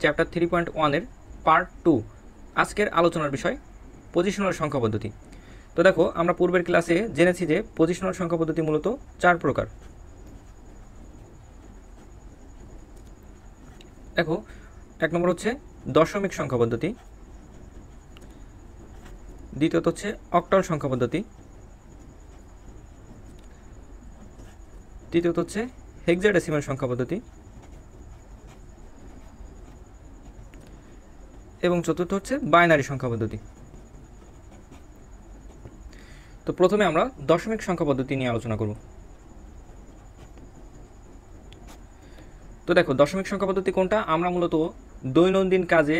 Chapter 3.1-এর part 2 আজকের আলোচনার বিষয় পজিশনাল সংখ্যা পদ্ধতি। তো দেখো, আমরা পূর্বের ক্লাসে জেনেছি যে পজিশনাল সংখ্যা পদ্ধতি মূলত 4 প্রকার। দেখো, 1 নম্বর হচ্ছে দশমিক সংখ্যা পদ্ধতি, দ্বিতীয়ত হচ্ছে অক্টাল সংখ্যা পদ্ধতি, তৃতীয়ত হচ্ছে হেক্সাডেসিমাল সংখ্যা পদ্ধতি এবং চতুর্থ হচ্ছে বাইনারি সংখ্যা পদ্ধতি। তো প্রথমে আমরা দশমিক সংখ্যা পদ্ধতি নিয়ে আলোচনা করব। তো দেখো, দশমিক সংখ্যা পদ্ধতি কোনটা? আমরা মূলত দৈনন্দিন কাজে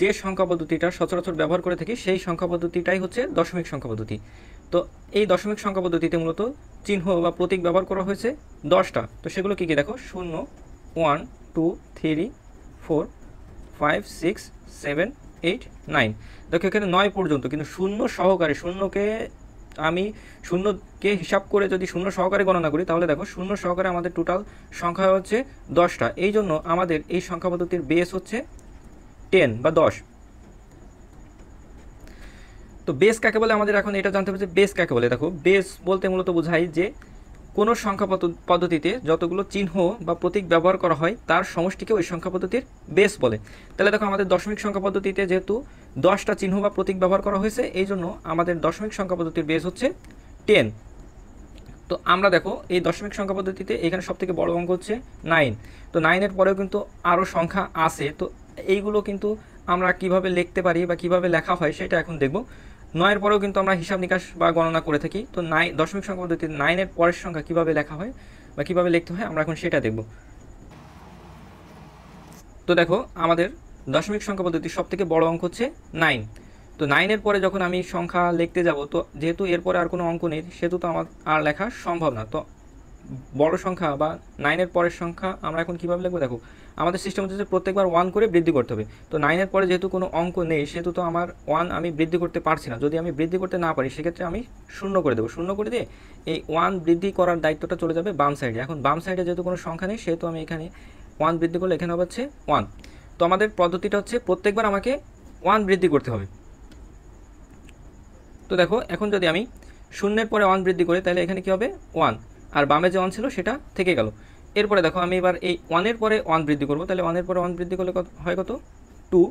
যে সংখ্যা পদ্ধতিটা সচরাচর ব্যবহার করে থাকি সেই সংখ্যা পদ্ধতিটাই হচ্ছে দশমিক সংখ্যা পদ্ধতি। তো এই দশমিক সংখ্যা পদ্ধতিতে মূলত চিহ্ন বা প্রতীক ব্যবহার করা হয়েছে 10টা। তো সেগুলো কী কী দেখো, 0, 1, 2, 3, 4, 5, 6, 7, 8, 9। দেখো এখানে 9 পর্যন্ত, কিন্তু শূন্য সহকারে, শূন্যকে হিসাব করে যদি শূন্য সহকারে গণনা করি তাহলে দেখো শূন্য সহকারে আমাদের টোটাল সংখ্যা হচ্ছে 10টা। এই জন্য আমাদের এই সংখ্যা পদ্ধতির বেস হচ্ছে 10 বা 10। তো বেস কাকে বলে আমাদের এখন এটা জানতে হবে যে বেস কাকে বলে। দেখো, বেস বলতে মূলত বোঝায় যে কোনো সংখ্যা পদ্ধতিতে যতগুলো চিহ্ন বা প্রতীক ব্যবহার করা হয় তার সমষ্টিকে ওই সংখ্যা পদ্ধতির বেস বলে। তাহলে দেখো, আমাদের দশমিক সংখ্যা পদ্ধতিতে যেহেতু 10টা চিহ্ন বা প্রতীক ব্যবহার করা হয়েছে এই জন্য আমাদের দশমিক সংখ্যা পদ্ধতির বেস হচ্ছে 10। তো আমরা দেখো এই দশমিক সংখ্যা পদ্ধতিতে এখানে সবথেকে বড় অঙ্ক হচ্ছে 9। তো 9-এর পরেও কিন্তু আরও সংখ্যা আছে। তো এইগুলো কিন্তু আমরা কিভাবে লিখতে পারি বা কিভাবে লেখা হয় সেটা এখন দেখব। 9-এর পরেও কিন্তু আমরা হিসাব নিকাশ বা গণনা করে থাকি। তো দশমিক সংখ্যা পদ্ধতিতে 9-এর পরের সংখ্যা কিভাবে লেখা হয় বা কিভাবে লিখতে হয় আমরা এখন সেটা দেখব। তো দেখো, আমাদের দশমিক সংখ্যা পদ্ধতির সবথেকে বড় অঙ্ক হচ্ছে 9। তো 9-এর পরে যখন আমি সংখ্যা লিখতে যাব, তো যেহেতু এরপরে আর কোনো অঙ্ক নেই সেহেতু তো আমার আর লেখা সম্ভব না। তো বড় সংখ্যা বা 9-এর পরের সংখ্যা আমরা এখন কীভাবে লিখবো? দেখো, আমাদের সিস্টেম হচ্ছে যে প্রত্যেকবার 1 করে বৃদ্ধি করতে হবে। তো 9-এর পরে যেহেতু কোনো অঙ্ক নেই সেহেতু তো আমার 1 আমি বৃদ্ধি করতে পারছি না। যদি আমি বৃদ্ধি করতে না পারি সেক্ষেত্রে আমি 0 করে দেবো। 0 করে দিয়ে এই 1 বৃদ্ধি করার দায়িত্বটা চলে যাবে বাম সাইডে। এখন বাম সাইডে যেহেতু কোনো সংখ্যা নেই সেহেতু আমি এখানে 1 বৃদ্ধি করলে এখানে হচ্ছে 1। তো আমাদের পদ্ধতিটা হচ্ছে প্রত্যেকবার আমাকে 1 বৃদ্ধি করতে হবে। তো দেখো, এখন যদি আমি 0-এর পরে 1 বৃদ্ধি করি তাহলে এখানে কী হবে? 1। আর বামে যে 1 ছিল সেটা থেকে গেল। এরপরে দেখো, আমি এবার এই 1-এর পরে 1 বৃদ্ধি করব। তাহলে 1-এর পরে 1 বৃদ্ধি করলে হয় কত? 2।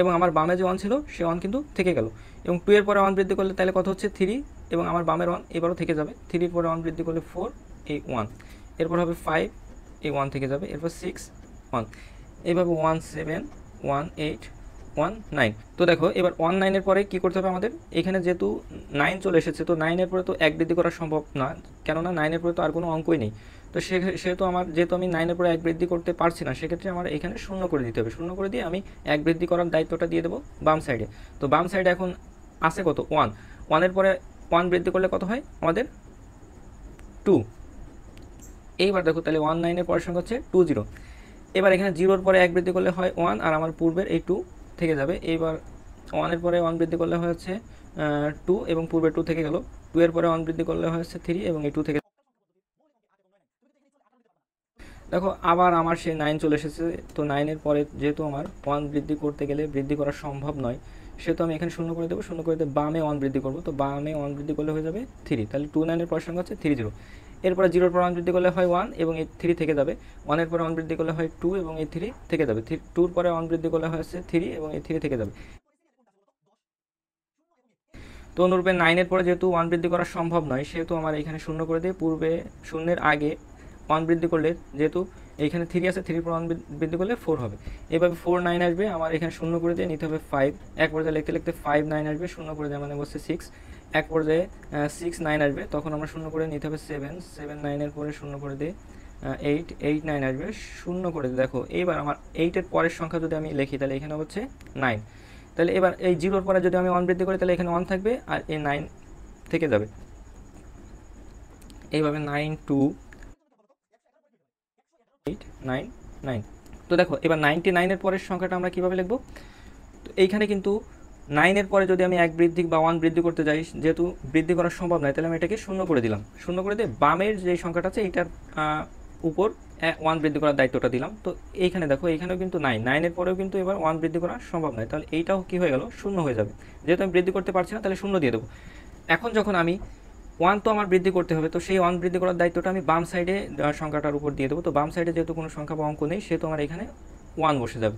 এবং আমার বামে যে 1 ছিল সে 1 কিন্তু থেকে গেল। এবং 2-এর পরে 1 বৃদ্ধি করলে তাহলে কত হচ্ছে? 3। এবং আমার বামের 1 এবারও থেকে যাবে। 3-এর পরে 1 বৃদ্ধি করলে 4, এই 1। এরপর হবে 5, এই 1 থেকে যাবে। এরপর 6, 1। এইভাবে 1, 7, 1, 8, 1, 9। তো দেখো, এবার 1, 9-এর পরে কী করতে হবে আমাদের? এখানে যেহেতু 9 চলে এসেছে, তো 9-এর পরে তো 1 বৃদ্ধি করা সম্ভব না, কেননা 9-এর পরে তো আর কোনো অঙ্কই নেই। তো সেহেতু যেহেতু আমি 9-এর পরে 1 বৃদ্ধি করতে পারছি না, সেক্ষেত্রে আমার এখানে 0 করে দিতে হবে। 0 করে দিয়ে আমি 1 বৃদ্ধি করার দায়িত্বটা দিয়ে দেবো বাম সাইডে। তো বাম সাইডে এখন আছে কত? 1। 1-এর পরে 1 বৃদ্ধি করলে কত হয় আমাদের? 2। এইবার দেখো, তাহলে 1, 9-এর পরের সংখ্যা হচ্ছে 2, 0। এবার এখানে 0-এর পরে 1 বৃদ্ধি করলে হয় 1, আর আমার পূর্বের এই 2 থেকে যাবে। এইবার 1-এর পরে 1 বৃদ্ধি করলে হচ্ছে 2 এবং পূর্বের 2 থেকে গেল। 2-এর পরে 1 বৃদ্ধি করলে হচ্ছে 3 এবং এই 2 থেকে। দেখো, আবার আমার সেই 9 চলে এসেছে। তো 9-এর পরে যেহেতু আমার 1 বৃদ্ধি করতে গেলে বৃদ্ধি করা সম্ভব নয় সেহেতু আমি এখানে 0 করে দেবো। 0 করে দিয়ে বামে 1 বৃদ্ধি করবো। তো বামে 1 বৃদ্ধি করলে হয়ে যাবে 3। তাহলে 2, 9-এর পরের সংখ্যা হচ্ছে 3, 0। এরপরে 0-এর পর 1 বৃদ্ধি করলে হয় 1 এবং এই 3 থেকে যাবে। 1-এর পরে 1 বৃদ্ধি করলে হয় 2 এবং এই 3 থেকে যাবে। 2-এর পরে 1 বৃদ্ধি করলে হচ্ছে 3 এবং এই 3 থেকে যাবে। তো অনুরূপে 9-এর পরে যেহেতু 1 বৃদ্ধি করা সম্ভব নয় সেহেতু আমার এখানে 0 করে দিয়ে পূর্বে 0-এর আগে 1 বৃদ্ধি করলে, যেহেতু এইখানে 3 আছে, 3-এর পর 1 বৃদ্ধি করলে 4 হবে। এভাবে 4, 9 আসবে। আমার এখানে 0 করে দিয়ে নিতে হবে 5। এক পর্যায়ে লিখতে লিখতে 5, 9 আসবে। 0 করে দিয়ে মানে বসছে 6। এক পর্যায়ে 6, 9 আসবে। তখন আমরা 0 করে নিতে হবে 7। 7, 9-এর পরে 0 করে দিয়ে 8, 8, 9 আসবে। 0 করে দিয়ে দেখো, এইবার আমার 8-এর পরের সংখ্যা যদি আমি লিখি তাহলে এখানে হচ্ছে 9। তাহলে এবার এই 0-এর পরে যদি আমি 1 বৃদ্ধি করি তাহলে এখানে 1 থাকবে আর এই 9 থেকে যাবে। এইভাবে 9, 2, 8, 9, 9। তো দেখো, এবার 99-এর পরের সংখ্যাটা আমরা কীভাবে লিখব? তো এইখানে কিন্তু 9-এর পরে যদি আমি 1 বৃদ্ধি বা 1 বৃদ্ধি করতে যাই, যেহেতু বৃদ্ধি করা সম্ভব নয় তাহলে আমি এটাকে 0 করে দিলাম। 0 করে দিয়ে বামের যে সংখ্যাটা আছে এইটার উপর ওয়ান বৃদ্ধি করার দায়িত্বটা দিলাম। তো এইখানে দেখো এইখানেও কিন্তু নাইনের পরেও কিন্তু এবার ওয়ান বৃদ্ধি করা সম্ভব নয়, তাহলে এইটাও কী হয়ে গেল, শূন্য হয়ে যাবে। যেহেতু আমি বৃদ্ধি করতে পারছি না তাহলে শূন্য দিয়ে দেবো। এখন যখন আমি ওয়ান তো আমার বৃদ্ধি করতে হবে, তো সেই ওয়ান বৃদ্ধি করার দায়িত্বটা আমি বাম সাইডে সংখ্যাটার উপর দিয়ে দেবো। তো বাম সাইডে যেহেতু কোনো সংখ্যা বা অঙ্ক নেই সেহেতু আমার এখানে ওয়ান বসে যাবে।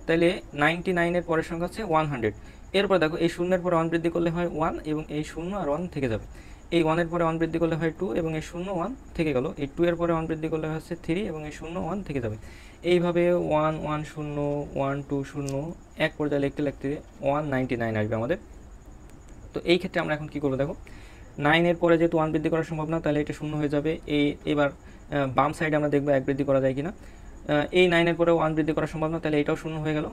তাহলে 99-এর পরের সংখ্যা হচ্ছে 100। এরপর দেখো এই শূন্যের পরে ওয়ান বৃদ্ধি করলে হয় ওয়ান, এবং এই শূন্য আর ওয়ান থেকে যাবে। এই ওয়ানের পরে ওয়ান বৃদ্ধি করলে হয় টু, এবং এই শূন্য ওয়ান থেকে গেল। এই টু এর পরে ওয়ান বৃদ্ধি করলে হচ্ছে থ্রি, এবং এই শূন্য ওয়ান থেকে যাবে। এইভাবে ওয়ান ওয়ান শূন্য, ওয়ান টু শূন্য, এক পর্যায়ে লিখতে লিখতে 199 আসবে আমাদের। তো এই ক্ষেত্রে আমরা এখন কী করবো দেখো, নাইনের পরে যেহেতু ওয়ান বৃদ্ধি করা সম্ভব না তাহলে এটা শূন্য হয়ে যাবে। এবার বাম সাইডে আমরা দেখবো এক বৃদ্ধি করা যায় কিনা। এই নাইনের পরে ওয়ান বৃদ্ধি করা সম্ভব না তাহলে এটাও শূন্য হয়ে গেল।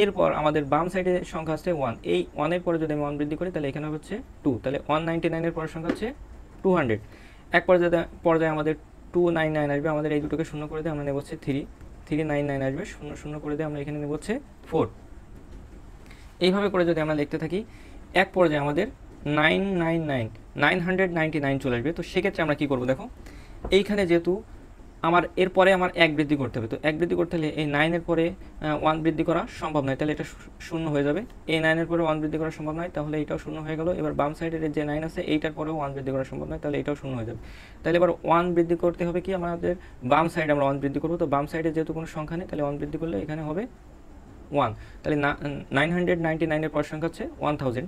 এরপর আমাদের বাম সাইডে সংখ্যা হচ্ছে ওয়ান, এই ওয়ানের পরে যদি আমি ওয়ান বৃদ্ধি করি তাহলে এখানে হচ্ছে টু, তাহলে 199-এর পরের সংখ্যা হচ্ছে 200। এক পর্যায়ে আমাদের 299 আসবে, আমাদের এই দুটোকে শূন্য করে দিয়ে আমরা নেব হচ্ছে 399 আসবে, শূন্য শূন্য করে দিয়ে আমরা এখানে নেব হচ্ছে 4। এইভাবে করে যদি আমরা লিখতে থাকি এক পর্যায়ে আমাদের 999 চলে আসবে। তো সেক্ষেত্রে আমরা কী করবো দেখো, এইখানে যেহেতু এরপরে আমার এক বৃদ্ধি করতে হবে, তো এক বৃদ্ধি করতে হলে এই নাইনের পরে ওয়ান বৃদ্ধি করা সম্ভব নয়, তাহলে এটা শূন্য হয়ে যাবে। এই নাইনের পরে ওয়ান বৃদ্ধি করা সম্ভব নয়, তাহলে এটাও শূন্য হয়ে গেল। এবার বাম সাইডের যে নাইন আছে এইটার পরেও ওয়ান বৃদ্ধি করা সম্ভব নয়, তাহলে এটাও শূন্য হয়ে যাবে। তাহলে এবার ওয়ান বৃদ্ধি করতে হবে কি, আমাদের বাম সাইডে আমরা ওয়ান বৃদ্ধি করবো। তো বাম সাইডে যেহেতু কোনো সংখ্যা নেই তাহলে ওয়ান বৃদ্ধি করলে এখানে হবে ওয়ান, তাহলে 999-এর পর সংখ্যা হচ্ছে 1000।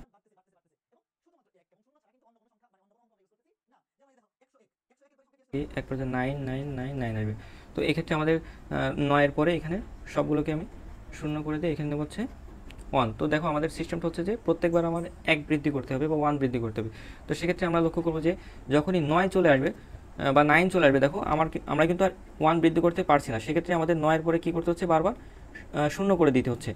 এক পর্যায়ে 9999 আসবে। তো এক্ষেত্রে আমাদের 9-এর পরে এখানে সবগুলোকে আমি শূন্য করে দিই, এখানে হচ্ছে ওয়ান। তো দেখো আমাদের সিস্টেমটা হচ্ছে যে প্রত্যেকবার আমার এক বৃদ্ধি করতে হবে বা ওয়ান বৃদ্ধি করতে হবে। তো সেক্ষেত্রে আমরা লক্ষ্য করবো যে যখনই 9 চলে আসবে বা 9 চলে আসবে, দেখো আমরা কিন্তু আর ওয়ান বৃদ্ধি করতে পারছি না। সেক্ষেত্রে আমাদের 9-এর পরে কী করতে হচ্ছে, বারবার শূন্য করে দিতে হচ্ছে।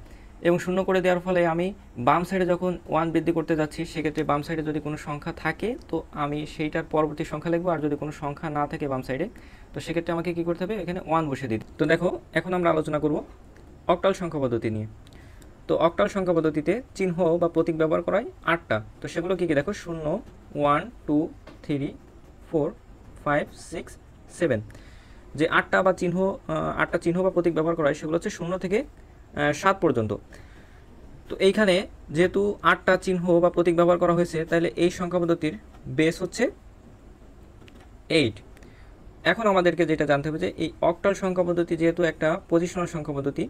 এবং শূন্য করে দেওয়ার ফলে আমি বাম সাইডে যখন ওয়ান বৃদ্ধি করতে যাচ্ছি সেক্ষেত্রে বাম সাইডে যদি কোনো সংখ্যা থাকে তো আমি সেইটার পরবর্তী সংখ্যা লিখবো, আর যদি কোনো সংখ্যা না থাকে বাম সাইডে তো সেক্ষেত্রে আমাকে কী করতে হবে, এখানে ওয়ান বসে দিই। তো দেখো এখন আমরা আলোচনা করব অক্টাল সংখ্যা পদ্ধতি নিয়ে। তো অক্টাল সংখ্যা পদ্ধতিতে চিহ্ন বা প্রতীক ব্যবহার করা হয় 8টা। তো সেগুলো কী কী দেখো, 0, 1, 2, 3, 4, 5, 6, 7। যে 8টা চিহ্ন বা প্রতীক ব্যবহার করা হয় সেগুলো হচ্ছে 0 থেকে 7 পর্যন্ত। তো এইখানে যেহেতু 8টা চিহ্ন বা প্রতীক ব্যবহার করা হয়েছে তাহলে এই সংখ্যা পদ্ধতির বেস হচ্ছে 8। এখন আমাদেরকে যেটা জানতে হবে যে এই অক্টাল সংখ্যা পদ্ধতি যেহেতু একটা পজিশনাল সংখ্যা পদ্ধতি,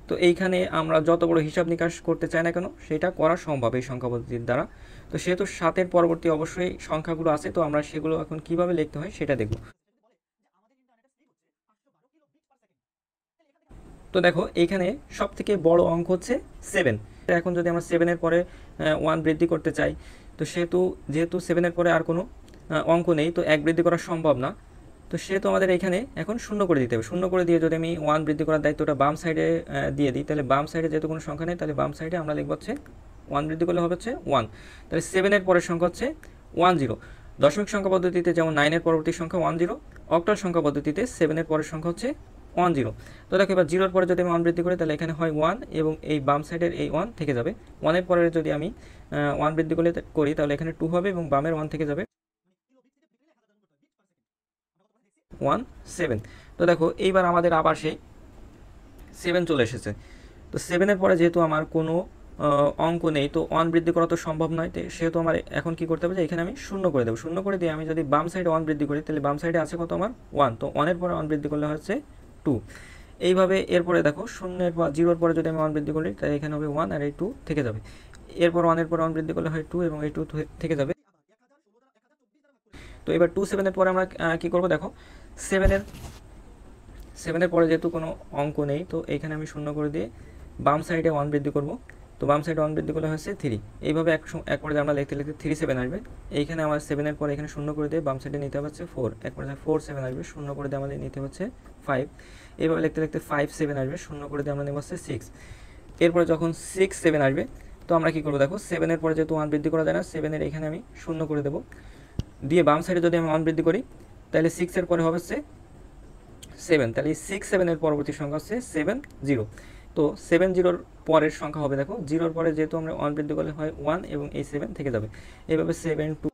তো এইখানে আমরা যত বড় হিসাব নিকাশ করতে চাই না কেন সেটা করা সম্ভব এই সংখ্যা পদ্ধতির দ্বারা। তো সেহেতু 7-এর পরবর্তী অবশ্যই সংখ্যাগুলো আছে, তো আমরা সেগুলো এখন কিভাবে লিখতে হয় সেটা দেখব। তো দেখো এইখানে সব থেকে বড় অঙ্ক হচ্ছে 7। এখন যদি আমরা 7-এর পরে ওয়ান বৃদ্ধি করতে চাই তো যেহেতু 7-এর পরে আর কোনো অঙ্ক নেই তো এক বৃদ্ধি করা সম্ভব না, তো সেহেতু আমাদের এখানে এখন শূন্য করে দিতে হবে। শূন্য করে দিয়ে যদি আমি ওয়ান বৃদ্ধি করার দায়িত্বটা বাম সাইডে দিয়ে দিই তাহলে বাম সাইডে যেহেতু কোনো সংখ্যা নেই তাহলে বাম সাইডে আমরা লিখব হচ্ছে ওয়ান বৃদ্ধি করলে হবে হচ্ছে ওয়ান। তাহলে 7-এর পরের সংখ্যা হচ্ছে 10। দশমিক সংখ্যা পদ্ধতিতে যেমন 9-এর পরবর্তী সংখ্যা 10, অক্টাল সংখ্যা পদ্ধতিতে 7-এর পরের সংখ্যা হচ্ছে 10। তো দেখো এবার 0-এর পরে যদি আমি ওয়ান বৃদ্ধি করি তাহলে এখানে হয় 1, এবং এই বাম সাইডের এই 1 থেকে যাবে। 1-এর পরে যদি আমি ওয়ান বৃদ্ধি করি তাহলে এখানে 2 হবে, এবং বামের 1 থেকে যাবে 7। তো দেখো এইবার আমাদের আবার সেই 7 চলে এসেছে। তো 7-এর পরে যেহেতু আমার কোনো অঙ্ক নেই তো ওয়ান বৃদ্ধি করা তো সম্ভব নয়, তো সেহেতু আমার এখন কি করতে হবে যে এখানে আমি শূন্য করে দেবো। শূন্য করে দিয়ে আমি যদি বাম সাইডে ওয়ান বৃদ্ধি করি তাহলে বাম সাইডে আছে কত আমার 1, তো 1-এর পরে ওয়ান বৃদ্ধি করলে হচ্ছে 2। এইভাবে এরপরে দেখো 0-এর পরে যদি আমি ওয়ান বৃদ্ধি করি তাহলে এখানে হবে 1 আর এই 2 থেকে যাবে। এরপর 1-এর পরে ওয়ান বৃদ্ধি করলে হয় 2, এবং এই 2 থেকে যাবে। তো এবার 7-এর পরে আমরা কী করবো দেখো, 7-এর পরে যেহেতু কোনো অঙ্ক নেই তো এইখানে আমি শূন্য করে দিয়ে বাম সাইডে ওয়ান বৃদ্ধি করব। তো বাম সাইডে ওয়ান বৃদ্ধি করলে হচ্ছে 3। এইভাবে এক পর্যায়ে আমরা লিখতে 3, 7 আসবে। এইখানে আমার 7-এর পরে এখানে শূন্য করে দিয়ে বাম সাইডে নিতে হচ্ছে 4, এক পর্যায়ে 4, 7 আসবে, শূন্য করে দিয়ে আমাদের নিতে হচ্ছে 5। এইভাবে লিখতে 5, 7 আসবে, শূন্য করে দিয়ে আমরা নেব হচ্ছে 6। এরপরে যখন 6, 7 আসবে তো আমরা কী করবো দেখো, 7-এর পরে যেহেতু ওয়ান বৃদ্ধি করা যায় না 7-এর এখানে আমি শূন্য করে দেবো, দিয়ে বাম সাইডে যদি আমি ওয়ান বৃদ্ধি করি তাহলে 6-এর পরে হবে হচ্ছে 7, তাহলে 6, 7-এর পরবর্তী সংখ্যা হচ্ছে 7, 0। তো 7-0-র পরের সংখ্যা হবে দেখো, 0-র পরে যেহেতু আমরা ওয়ান বৃদ্ধি করলে হয় 1, এবং এই 7 থেকে যাবে। এইভাবে 7, 2,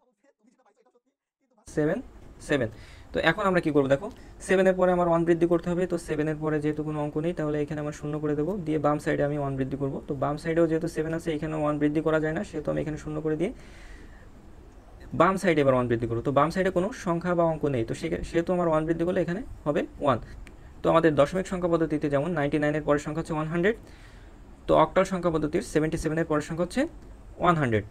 7, 7। তো তো এখন আমরা কি করবো দেখো, 7-এর পরে আমার 1 বৃদ্ধি করতে হবে। তো 7-এর পরে যেহেতু কোনো অঙ্ক নেই তাহলে এখানে আমার 0 করে দেবো, দিয়ে বাম সাইডে আমি 1 বৃদ্ধি করব। তো বাম সাইডেও যেহেতু 7 আছে এখানে 1 বৃদ্ধি করা যায় না, সেহেতু আমি এখানে 0 করে দিয়ে বাম সাইডে এবার 1 বৃদ্ধি করবো। তো বাম সাইডে কোনো সংখ্যা বা অঙ্ক নেই, তো সেহেতু আমার 1 বৃদ্ধি করলে এখানে হবে 1। তো আমাদের দশমিক সংখ্যা পদ্ধতিতে যেমন 99-এর পরের সংখ্যা হচ্ছে 100, তো অক্টাল সংখ্যা পদ্ধতির 77-এর পরের সংখ্যা হচ্ছে 100।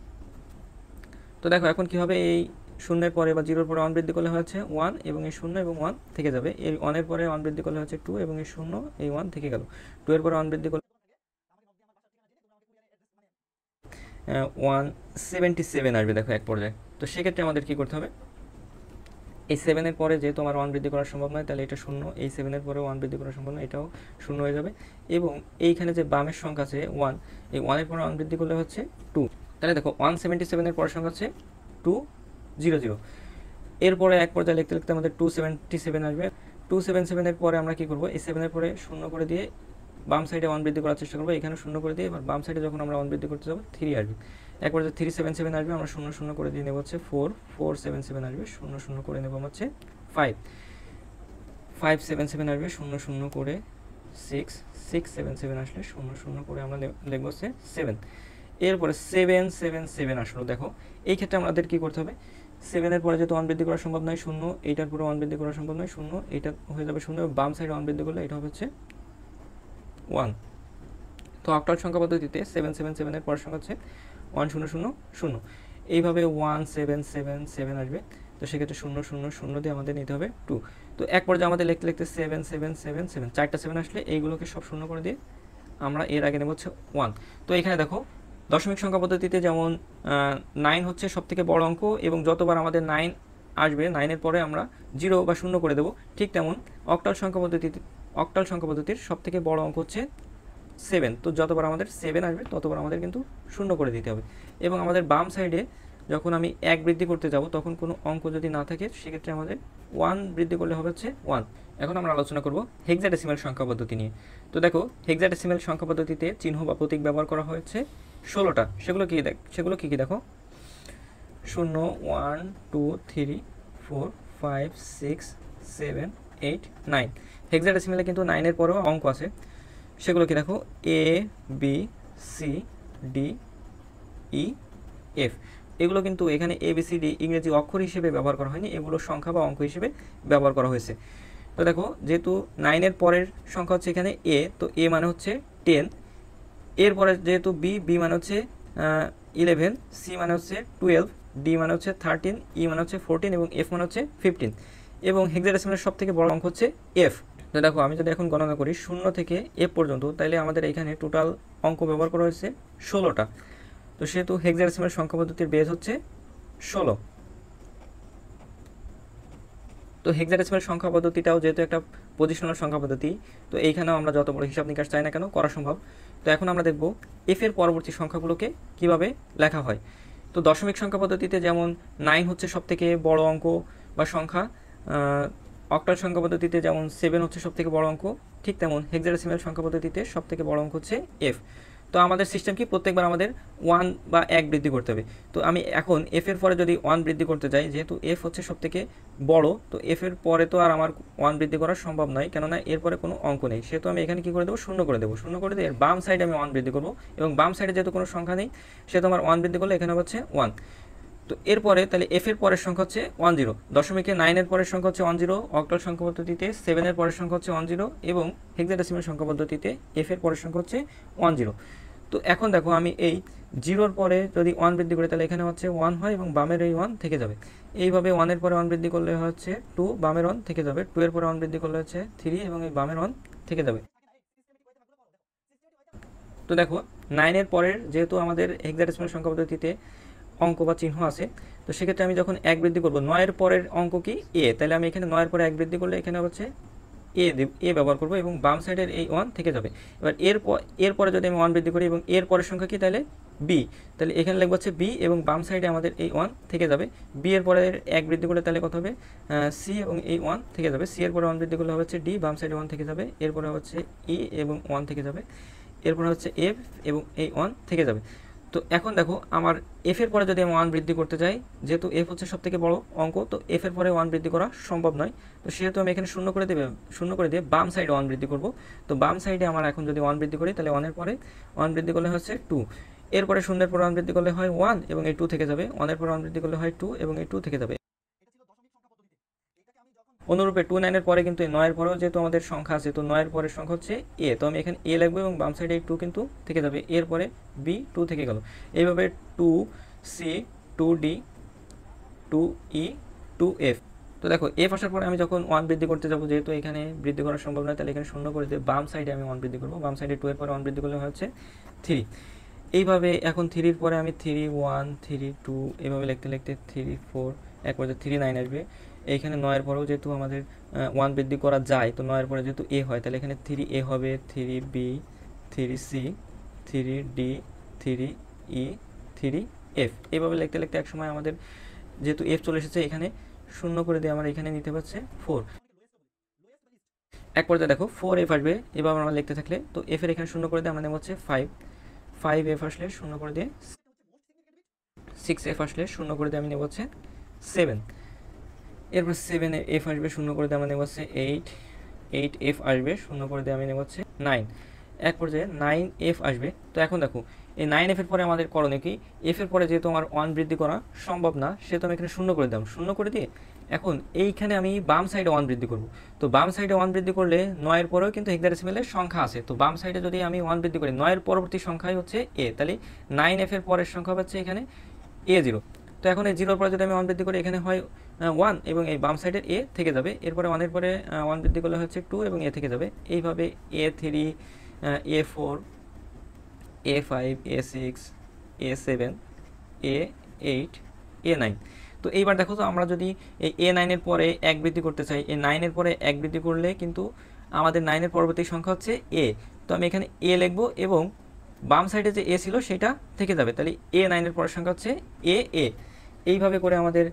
তো দেখো এখন কি হবে, এই 0-এর পরে বা 0-এর পরে 1 বৃদ্ধি করলে হচ্ছে 1 এবং এই 0 এবং 1 থেকে যাবে। এই 1-এর পরে 1 বৃদ্ধি করলে হচ্ছে 2 এবং এই 0 এই 1 থেকে গেল। 2-এর পরে 1 বৃদ্ধি করলে 177 আসবে দেখো এক পর্যায়ে। তো সেক্ষেত্রে আমাদের কি করতে হবে, এই 7-এর পরে যেহেতু আমার 1 বৃদ্ধি করা সম্ভব নয় তাহলে এটা 0, এই 7-এর পরে 1 বৃদ্ধি করা সম্ভব নয়, এটাও 0 হয়ে যাবে। এবং এইখানে যে বামের সংখ্যা আছে 1, এই 1-এর পরে 1 বৃদ্ধি করলে হচ্ছে 2। তাহলে দেখো 177-এর পরের সংখ্যা হচ্ছে 200। এরপরে এক পর্যায়ে লিখতে লিখতে আমাদের 277 আসবে। 277-এর পরে আমরা কি করব, এই 7-এর পরে 0 করে দিয়ে বাম সাইডে 1 বৃদ্ধি করার চেষ্টা করবো, এখানে 0 করে দিয়ে এবার বাম সাইডে যখন আমরা 1 বৃদ্ধি করতে যাবো 3 আসবে। এক পর্যায়ে 377 আসবে, আমরা 0 করে দিয়ে নেব হচ্ছে 477 আসবে, 0 করে নেব হচ্ছে 577 আসবে, 0 করে 677 আসলে 0 করে আমরা লিখবো হচ্ছে 7। এরপরে 777 আসলো। দেখো এই ক্ষেত্রে আমাদের কি করতে হবে, 7-এর পরে যেহেতু 1 বৃদ্ধি করা সম্ভব নয় 0, এইটার পরে 1 বৃদ্ধি করা সম্ভব নয় 0, এটা হয়ে যাবে 0, বাম সাইডে 1 বৃদ্ধি করলে এটা হবে হচ্ছে 1। তো অক্টাল সংখ্যা পদ্ধতিতে 777-এর পরের সংখ্যা হচ্ছে 1000। এইভাবে 1777 আসবে। তো সেক্ষেত্রে 000 দিয়ে আমাদের নিতে হবে 2। তো এক পর্যায়ে আমাদের লিখতে লিখতে 7777 চারটা 7 আসলে এইগুলোকে সব 0 করে দিয়ে আমরা এর আগে নেব হচ্ছে 1। তো এখানে দেখো দশমিক সংখ্যা পদ্ধতিতে যেমন 9 হচ্ছে সব থেকে বড় অঙ্ক, এবং যতবার আমাদের 9 আসবে 9-এর পরে আমরা 0 বা 0 করে দেবো। ঠিক তেমন অক্টাল সংখ্যা পদ্ধতির সব থেকে বড় অঙ্ক হচ্ছে 7। তো যতবার আমাদের 7 আসবে ততবার আমাদের কিন্তু 0 করে দিতে হবে। এবং আমাদের বাম সাইডে যখন আমি 1 বৃদ্ধি করতে যাব তখন কোনো অঙ্ক যদি না থাকে সেক্ষেত্রে আমাদের 1 বৃদ্ধি করলে হবে হচ্ছে 1। এখন আমরা আলোচনা করব হেক্সাডেসিমাল সংখ্যা পদ্ধতি নিয়ে। তো দেখো হেক্সাডেসিমাল সংখ্যা পদ্ধতিতে চিহ্ন বা প্রতীক ব্যবহার করা হয়েছে 16টা। সেগুলো কি দেখো, 0 1 2 3 4 5 6 7 8 9। হেক্সাডেসিমালে কিন্তু 9-এর পরেও অঙ্ক আছে, সেগুলো কি দেখো, A B C D E F। এগুলো কিন্তু এখানে A B C D ইংরেজি অক্ষর হিসেবে ব্যবহার করা হয়নি, এগুলো সংখ্যা বা অঙ্ক হিসেবে ব্যবহার করা হয়েছে। তো দেখো যেহেতু 9-এর পরের সংখ্যা হচ্ছে এখানে A, তো A মানে হচ্ছে 10, এরপরে যেহেতু B মানে হচ্ছে 11, C মানে হচ্ছে 12, D মানে হচ্ছে 13, E মানে হচ্ছে 14 এবং F মানে হচ্ছে 15। এবং হেক্সাডেসিমালের সব থেকে বড় অঙ্ক হচ্ছে F। তো দেখো আমি যদি এখন গণনা করি 0 থেকে F পর্যন্ত, তাহলে আমাদের এখানে টোটাল অঙ্ক ব্যবহার করা হয়েছে 16টা। তো সেহেতু হেক্সাডেসিমাল সংখ্যা পদ্ধতির বেস হচ্ছে 16। তো হেক্সাডেসিমাল সংখ্যা পদ্ধতিটাও যেহেতু একটা পজিশনাল সংখ্যা পদ্ধতি, তো এইখানেও আমরা যত বড় হিসাব নিকাশ চাই না কেন করা সম্ভব। তো এখন আমরা দেখব এফ এর পরবর্তী সংখ্যাগুলোকে কিভাবে লেখা হয়। তো দশমিক সংখ্যা পদ্ধতিতে যেমন 9 হচ্ছে সব থেকে বড় অঙ্ক বা সংখ্যা, অক্টাল সংখ্যা পদ্ধতিতে যেমন 7 হচ্ছে সব থেকে বড় অঙ্ক, ঠিক তেমন হেক্সাডেসিমাল সংখ্যা পদ্ধতিতে সব থেকে বড় অঙ্ক হচ্ছে এফ। তো আমাদের সিস্টেম কি, প্রত্যেকবার আমাদের 1 বা 1 বৃদ্ধি করতে হবে। তো আমি এখন এফ এর পরে যদি 1 বৃদ্ধি করতে যাই, যেহেতু এফ হচ্ছে সব থেকে বড়, তো এফ এর পরে তো আর আমার 1 বৃদ্ধি করা সম্ভব নয়, কেননা এরপরে কোনো অঙ্ক নেই, সেহেতু আমি এখানে কী করে দেবো, 0 করে দেবো। 0 করে দিয়ে এর বাম সাইডে আমি 1 বৃদ্ধি করবো, এবং বাম সাইডে যেহেতু কোনো সংখ্যা নেই সেহেতু আমার 1 বৃদ্ধি করলে এখানে হচ্ছে 1। তো এরপরে তাহলে এফ এর পরের সংখ্যা হচ্ছে 10, দশমিকে 9-এর পরের সংখ্যা হচ্ছে 10, অক্টাল সংখ্যা পদ্ধতিতে 7-এর পরের সংখ্যা হচ্ছে 10, এবং হেক্সাডেসিমাল সংখ্যা পদ্ধতিতে এফ এর পরের সংখ্যা হচ্ছে 10। তো এখন দেখো আমি এই 0-র পরে যদি 1 বৃদ্ধি করি তাহলে এখানে হচ্ছে 1 হয়, এবং বামের এই 1 থেকে যাবে। এইভাবে 1-এর পরে 1 বৃদ্ধি করলে হচ্ছে 2, বামের 1 থেকে যাবে, 2-এর পরে 1 বৃদ্ধি করলে হচ্ছে 3, এবং এই বামের 1 থেকে যাবে। তো দেখো 9-এর পরের যেহেতু আমাদের হেক্সাডেসিমাল সংখ্যা পদ্ধতিতে অঙ্ক বা চিহ্ন আছে, তো সেক্ষেত্রে আমি যখন 1 বৃদ্ধি করবো, 9-এর পরের অঙ্ক কি এ, তাহলে আমি এখানে 9-এর পরে 1 বৃদ্ধি করলে এখানে হচ্ছে এ ব্যবহার করবো, এবং বাম সাইডের এই 1 থেকে যাবে। এবার এরপরে যদি আমি 1 বৃদ্ধি করি এবং এর পরের সংখ্যা কি, তাহলে বি, তাহলে এখানে লিখবো হচ্ছে বি, এবং বাম সাইডে আমাদের এই 1 থেকে যাবে। বি এর পরে 1 বৃদ্ধি করলে তাহলে কত হবে, সি, এবং এই 1 থেকে যাবে। সি এর পরে 1 বৃদ্ধি করলে হচ্ছে ডি, বাম সাইডে 1 থেকে যাবে। এরপরে হচ্ছে ই, এবং 1 থেকে যাবে। এরপরে হচ্ছে এফ, এবং এই 1 থেকে যাবে। তো এখন দেখো আমার এফ এর পরে যদি আমি 1 বৃদ্ধি করতে চাই, যেহেতু এফ হচ্ছে সবথেকে বড় অঙ্ক, তো এফ এর পরে 1 বৃদ্ধি করা সম্ভব নয়। তো সেহেতু আমি এখানে শূন্য করে দিয়ে বাম সাইডে 1 বৃদ্ধি করব। তো বাম সাইডে আমার এখন যদি 1 বৃদ্ধি করি, তাহলে 1 এর পরে 1 বৃদ্ধি করলে হচ্ছে 2, এরপরে শূন্যের পরে 1 বৃদ্ধি করলে হয় 1 এবং এই 2 থেকে যাবে, 1 এর পরে 1 বৃদ্ধি করলে হয় 2 এবং এই 2 থেকে যাবে। অনুরূপে 2 9 এর পরে কিন্তু 9 এর পরেও যেহেতু আমাদের সংখ্যা আছে, তো 9 এর পরের সংখ্যা হচ্ছে এ, তো আমি এখানে এ লিখবো এবং বাম সাইডে 2 কিন্তু থেকে যাবে, এর পরে বি 2 থেকে গেল, এইভাবে 2 সি 2 ডি 2 ই 2 এফ। তো দেখো এফ আসার পরে আমি যখন 1 বৃদ্ধি করতে যাবো, যেহেতু এখানে বৃদ্ধি করা সম্ভব নয়, তাহলে এখানে শূন্য করে দিয়ে বাম সাইডে আমি 1 বৃদ্ধি করবো, বাম সাইডে 2 এর পরে 1 বৃদ্ধি করলে হচ্ছে 3। এইভাবে এখন 3 এর পরে আমি 3 1 3 2 এইভাবে লিখতে লিখতে 3 4 এক পর্যায়ে 3 9 আসবে। এইখানে 9 এর পরেও যেহেতু আমাদের 1 বৃদ্ধি করা যায়, তো 9 এর পরে যেহেতু এ হয়, তাহলে এখানে 3 এ হবে, 3 বি 3 সি 3 ডি 3 ই 3 এফ। এইভাবে লিখতে লিখতে এক সময় আমাদের যেহেতু এফ চলে এসেছে, এখানে শূন্য করে দিয়ে আমরা এখানে নিতে পারছে 4। এক পর্যায়ে দেখো 4 এফ আসবে, এভাবে আমরা লিখতে থাকলে, তো এফ এর এখানে শূন্য করে দিয়ে আমরা নেব হচ্ছে 5 এফ আসলে শূন্য করে দিয়ে 6 এফ আসলে শূন্য করে দিয়ে আমি নেব হচ্ছে 7। এরপর 7 এফ আসবে, শূন্য করে দিয়ে আমরা নেব হচ্ছে 8 এফ আসবে, শূন্য করে দিয়ে আমি নেব হচ্ছে 9। এক পর্যায়ে 9 এফ আসবে। তো এখন দেখো এই 9 এফ এর পরে আমাদের করণীয় কি, এফ এর পরে যেহেতু আমার 1 বৃদ্ধি করা সম্ভব না, সেহেতু আমি এখানে শূন্য করে দিলাম, শূন্য করে দিয়ে এখন এইখানে আমি বাম সাইডে 1 বৃদ্ধি করব। তো বাম সাইডে 1 বৃদ্ধি করলে 9 এর পরেও কিন্তু হেক্সাডেসিমেলের সংখ্যা আছে, তো বাম সাইডে যদি আমি 1 বৃদ্ধি করি, 9 এর পরবর্তী সংখ্যাই হচ্ছে এ, তাহলে 9 এফ এর পরের সংখ্যা হচ্ছে এখানে A0। তো এখন এই 0 এর পরে যদি আমি 1 বৃদ্ধি করি, এখানে হয় 1 এবং এই বাম সাইডের এ থেকে যাবে, এরপরে 1 এর পরে 1 বৃদ্ধি করলে হচ্ছে 2 এবং এ থেকে যাবে, এইভাবে A3 A4 A5 A6 A7 A8 A9। তো এইবার দেখো, তো আমরা যদি এই A9 এর পরে 1 বৃদ্ধি করতে চাই, এই 9 এর পরে 1 বৃদ্ধি করলে কিন্তু আমাদের 9 এর পরবর্তী সংখ্যা হচ্ছে এ, তো আমি এখানে এ লিখবো এবং বাম সাইডে যে এ ছিল সেটা থেকে যাবে, তাহলে A9 এর পরের সংখ্যা হচ্ছে এ। এইভাবে করে আমাদের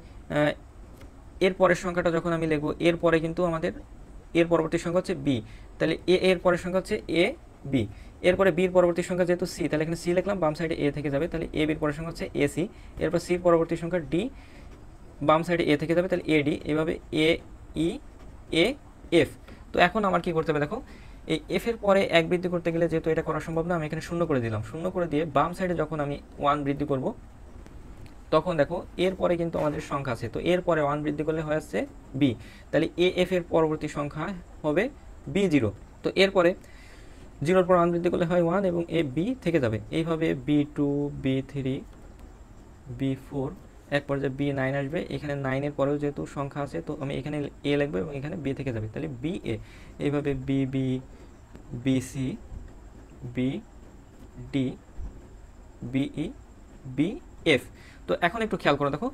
এর পরের সংখ্যাটা যখন আমি লিখবো, এর পরে কিন্তু আমাদের এর পরবর্তী সংখ্যা হচ্ছে বি, তাহলে এর পরের সংখ্যা হচ্ছে এ বি। এরপরে বির পরবর্তী সংখ্যা যেহেতু সি, তাহলে এখানে সি লিখলাম, বাম সাইডে এ থেকে যাবে, তাহলে এ বির পরের সংখ্যা হচ্ছে এ সি। এরপর সির পরবর্তী সংখ্যা ডি, বাম সাইডে এ থেকে যাবে, তাহলে এ ডি, এভাবে এ ই এ এফ। তো এখন আমার কি করতে হবে দেখো, এই এফ এর পরে 1 বৃদ্ধি করতে গেলে যেহেতু এটা করা সম্ভব না, আমি এখানে শূন্য করে দিলাম, শূন্য করে দিয়ে বাম সাইডে যখন আমি 1 বৃদ্ধি করব, তখন দেখো এর পরে কিন্তু আমাদের সংখ্যা আছে, তো এর পরে 1 বৃদ্ধি করলে হয়ে আসছে বি, তাহলে এ এফ এর পরবর্তী সংখ্যা হবে B0। তো এরপরে 0 পর 1 বৃদ্ধি করলে হয় 1 এবং এ বি থেকে যাবে, এইভাবে B2 B3 B4 এক পর্যায়ে B9 আসবে, এখানে 9 এর পরেও যেহেতু সংখ্যা আছে, তো আমি এখানে এ লিখবো এবং এখানে বি থেকে যাবে, তাহলে বি এ। এইভাবে BB BC BD BE BF। তো এখন একটু খেয়াল করে দেখো,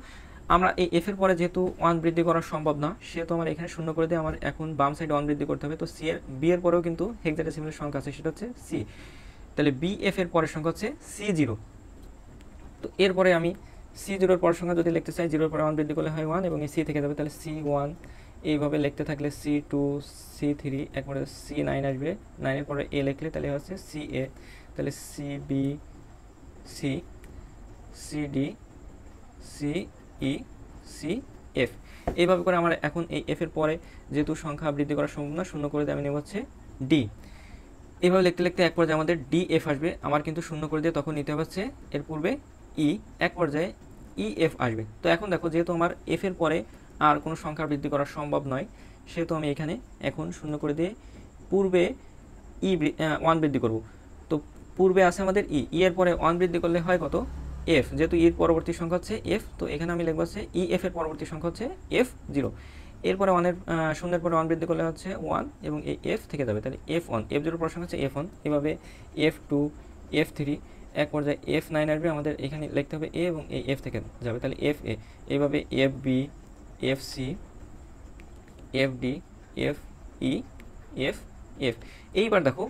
আমরা এই এফ এর পরে যেহেতু 1 বৃদ্ধি করা সম্ভব না, সেহেতু আমার এখানে শূন্য করে দিয়ে আমার এখন বাম সাইডে 1 বৃদ্ধি করতে হবে। তো সি এর বি এর পরেও কিন্তু হেক্সাডেসিমেলের সংখ্যা আছে, সেটা হচ্ছে সি, তাহলে বি এফ এর পরের সংখ্যা হচ্ছে C0। তো এরপরে আমি C0 এর পরের সংখ্যা যদি লিখতে চাই, 0 এর পরে 1 বৃদ্ধি করলে হয় 1 এবং এই সি থেকে যাবে, তাহলে C1। এইভাবে লিখতে থাকলে C2 C3 একবারে C9 আসবে, 9 এর পরে এ লিখলে তাহলে হচ্ছে CA, তাহলে CB C CD CE CF। এইভাবে করে আমার এখন এই এফ এর পরে যেহেতু সংখ্যা বৃদ্ধি করা সম্ভব না, শূন্য করে দিয়ে আমি নেব হচ্ছে ডি। এইভাবে লিখতে লিখতে এক পর্যায়ে আমাদের ডিএফ আসবে, আমার কিন্তু শূন্য করে দিয়ে তখন নিতে হচ্ছে এর পূর্বে ই, এক পর্যায়ে ইএফ আসবে। তো এখন দেখো, যেহেতু আমার এফ এর পরে আর কোনো সংখ্যা বৃদ্ধি করা সম্ভব নয়, সেহেতু আমি এখানে এখন শূন্য করে দিয়ে পূর্বে ই 1 বৃদ্ধি করব। তো পূর্বে আছে আমাদের ই এর পরে 1 বৃদ্ধি করলে হয় কত এফ, যেহেতু ইর পরবর্তী সংখ্যা হচ্ছে এফ, তো এখানে আমি লিখবো হচ্ছে ই এফ এর পরবর্তী সংখ্যা হচ্ছে F0। এরপরে 1 এর শূন্যের পরে 1 বৃদ্ধি করলে হচ্ছে 1 এবং এই এফ থেকে যাবে, তাহলে F1, F0 পর সংখ্যা হচ্ছে F1। এভাবে F2 F3 এক পর্যায়ে F9 আসবে, আমাদের এখানে লিখতে হবে এ এবং এই এফ থেকে যাবে, তাহলে FA। এইভাবে FB FC FD FE FF। এইবার দেখো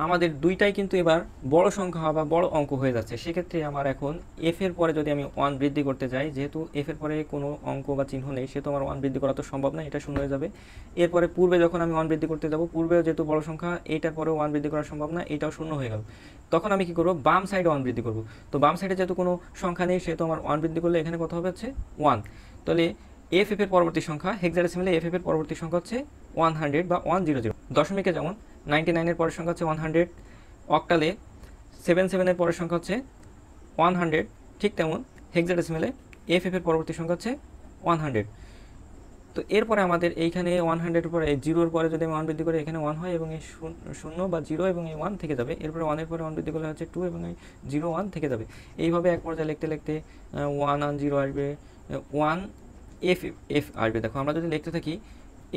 আমাদের দুইটাই কিন্তু এবার বড় সংখ্যা বা বড় অঙ্ক হয়ে যাচ্ছে। সেক্ষেত্রে আমার এখন এফ এর পরে যদি আমি 1 বৃদ্ধি করতে যাই, যেহেতু এফ এর পরে কোনো অঙ্ক বা চিহ্ন নেই, সেহেতু আমার 1 বৃদ্ধি করা তো সম্ভব না, এটা শূন্য হয়ে যাবে। এরপরে পূর্বে যখন আমি 1 বৃদ্ধি করতে যাব, পূর্বেও যেহেতু বড় সংখ্যা, এইটার পরেও 1 বৃদ্ধি করা সম্ভব না, এটাও শূন্য হয়ে গেল। তখন আমি কি করব, বাম সাইডে 1 বৃদ্ধি করব। তো বাম সাইডে যেহেতু কোনো সংখ্যা নেই, সেহেতু আমার 1 বৃদ্ধি করলে এখানে কত হবে, হচ্ছে 1। তাহলে এফ এর পরবর্তী সংখ্যা, হেক্সাডেসিমালে এফ এর পরবর্তী সংখ্যা হচ্ছে 100 বা 100। দশমিকে যেমন 99 এর পরের সংখ্যা হচ্ছে 100, অক্টালে 77 এর পরের সংখ্যা হচ্ছে 100, ঠিক তেমন হেক্সাডেসিমালে এফ এর পরবর্তী সংখ্যা হচ্ছে 100। তো এরপরে আমাদের এইখানে 100 এর পরে এই জিরোর পরে যদি আমি 1 বৃদ্ধি করি, এখানে 1 হয় এবং এই 0 বা 0 এবং এই 1 থেকে যাবে। এরপরে 1 এর পরে 1 বৃদ্ধি করলে হচ্ছে 2 এবং এই 0 1 থেকে যাবে। এইভাবে এক পর্যায়ে লিখতে লিখতে 1 1 0 আসবে, 1 এফ এফ আসবে। দেখো আমরা যদি লিখতে থাকি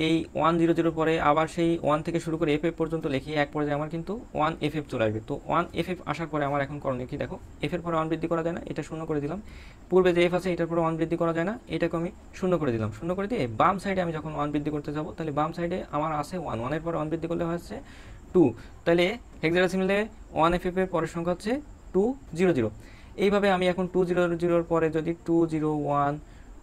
এই 100 পরে আবার সেই 1 থেকে শুরু করে এফ এফ পর্যন্ত লিখি, এক পর্যায়ে আমার কিন্তু 1 এফ এফ চলে আসবে। তো 1 এফ এফ আসার পরে আমার এখন করণীয় কি, দেখো এফ এর পরে 1 বৃদ্ধি করা যায় না, এটা শূন্য করে দিলাম। পূর্বে যে এফ আছে এটার পরে 1 বৃদ্ধি করা যায় না, এটাকে আমি শূন্য করে দিলাম। শূন্য করে দিয়ে বাম সাইডে আমি যখন 1 বৃদ্ধি করতে যাব, তাহলে বাম সাইডে আমার আছে 1, 1 এর পরে 1 বৃদ্ধি করলে হচ্ছে 2। তাহলে হেক্সাডেসিমালে 1 এফ এফ এর পরের সংখ্যা হচ্ছে 200। এইভাবে আমি এখন 200 পরে যদি 201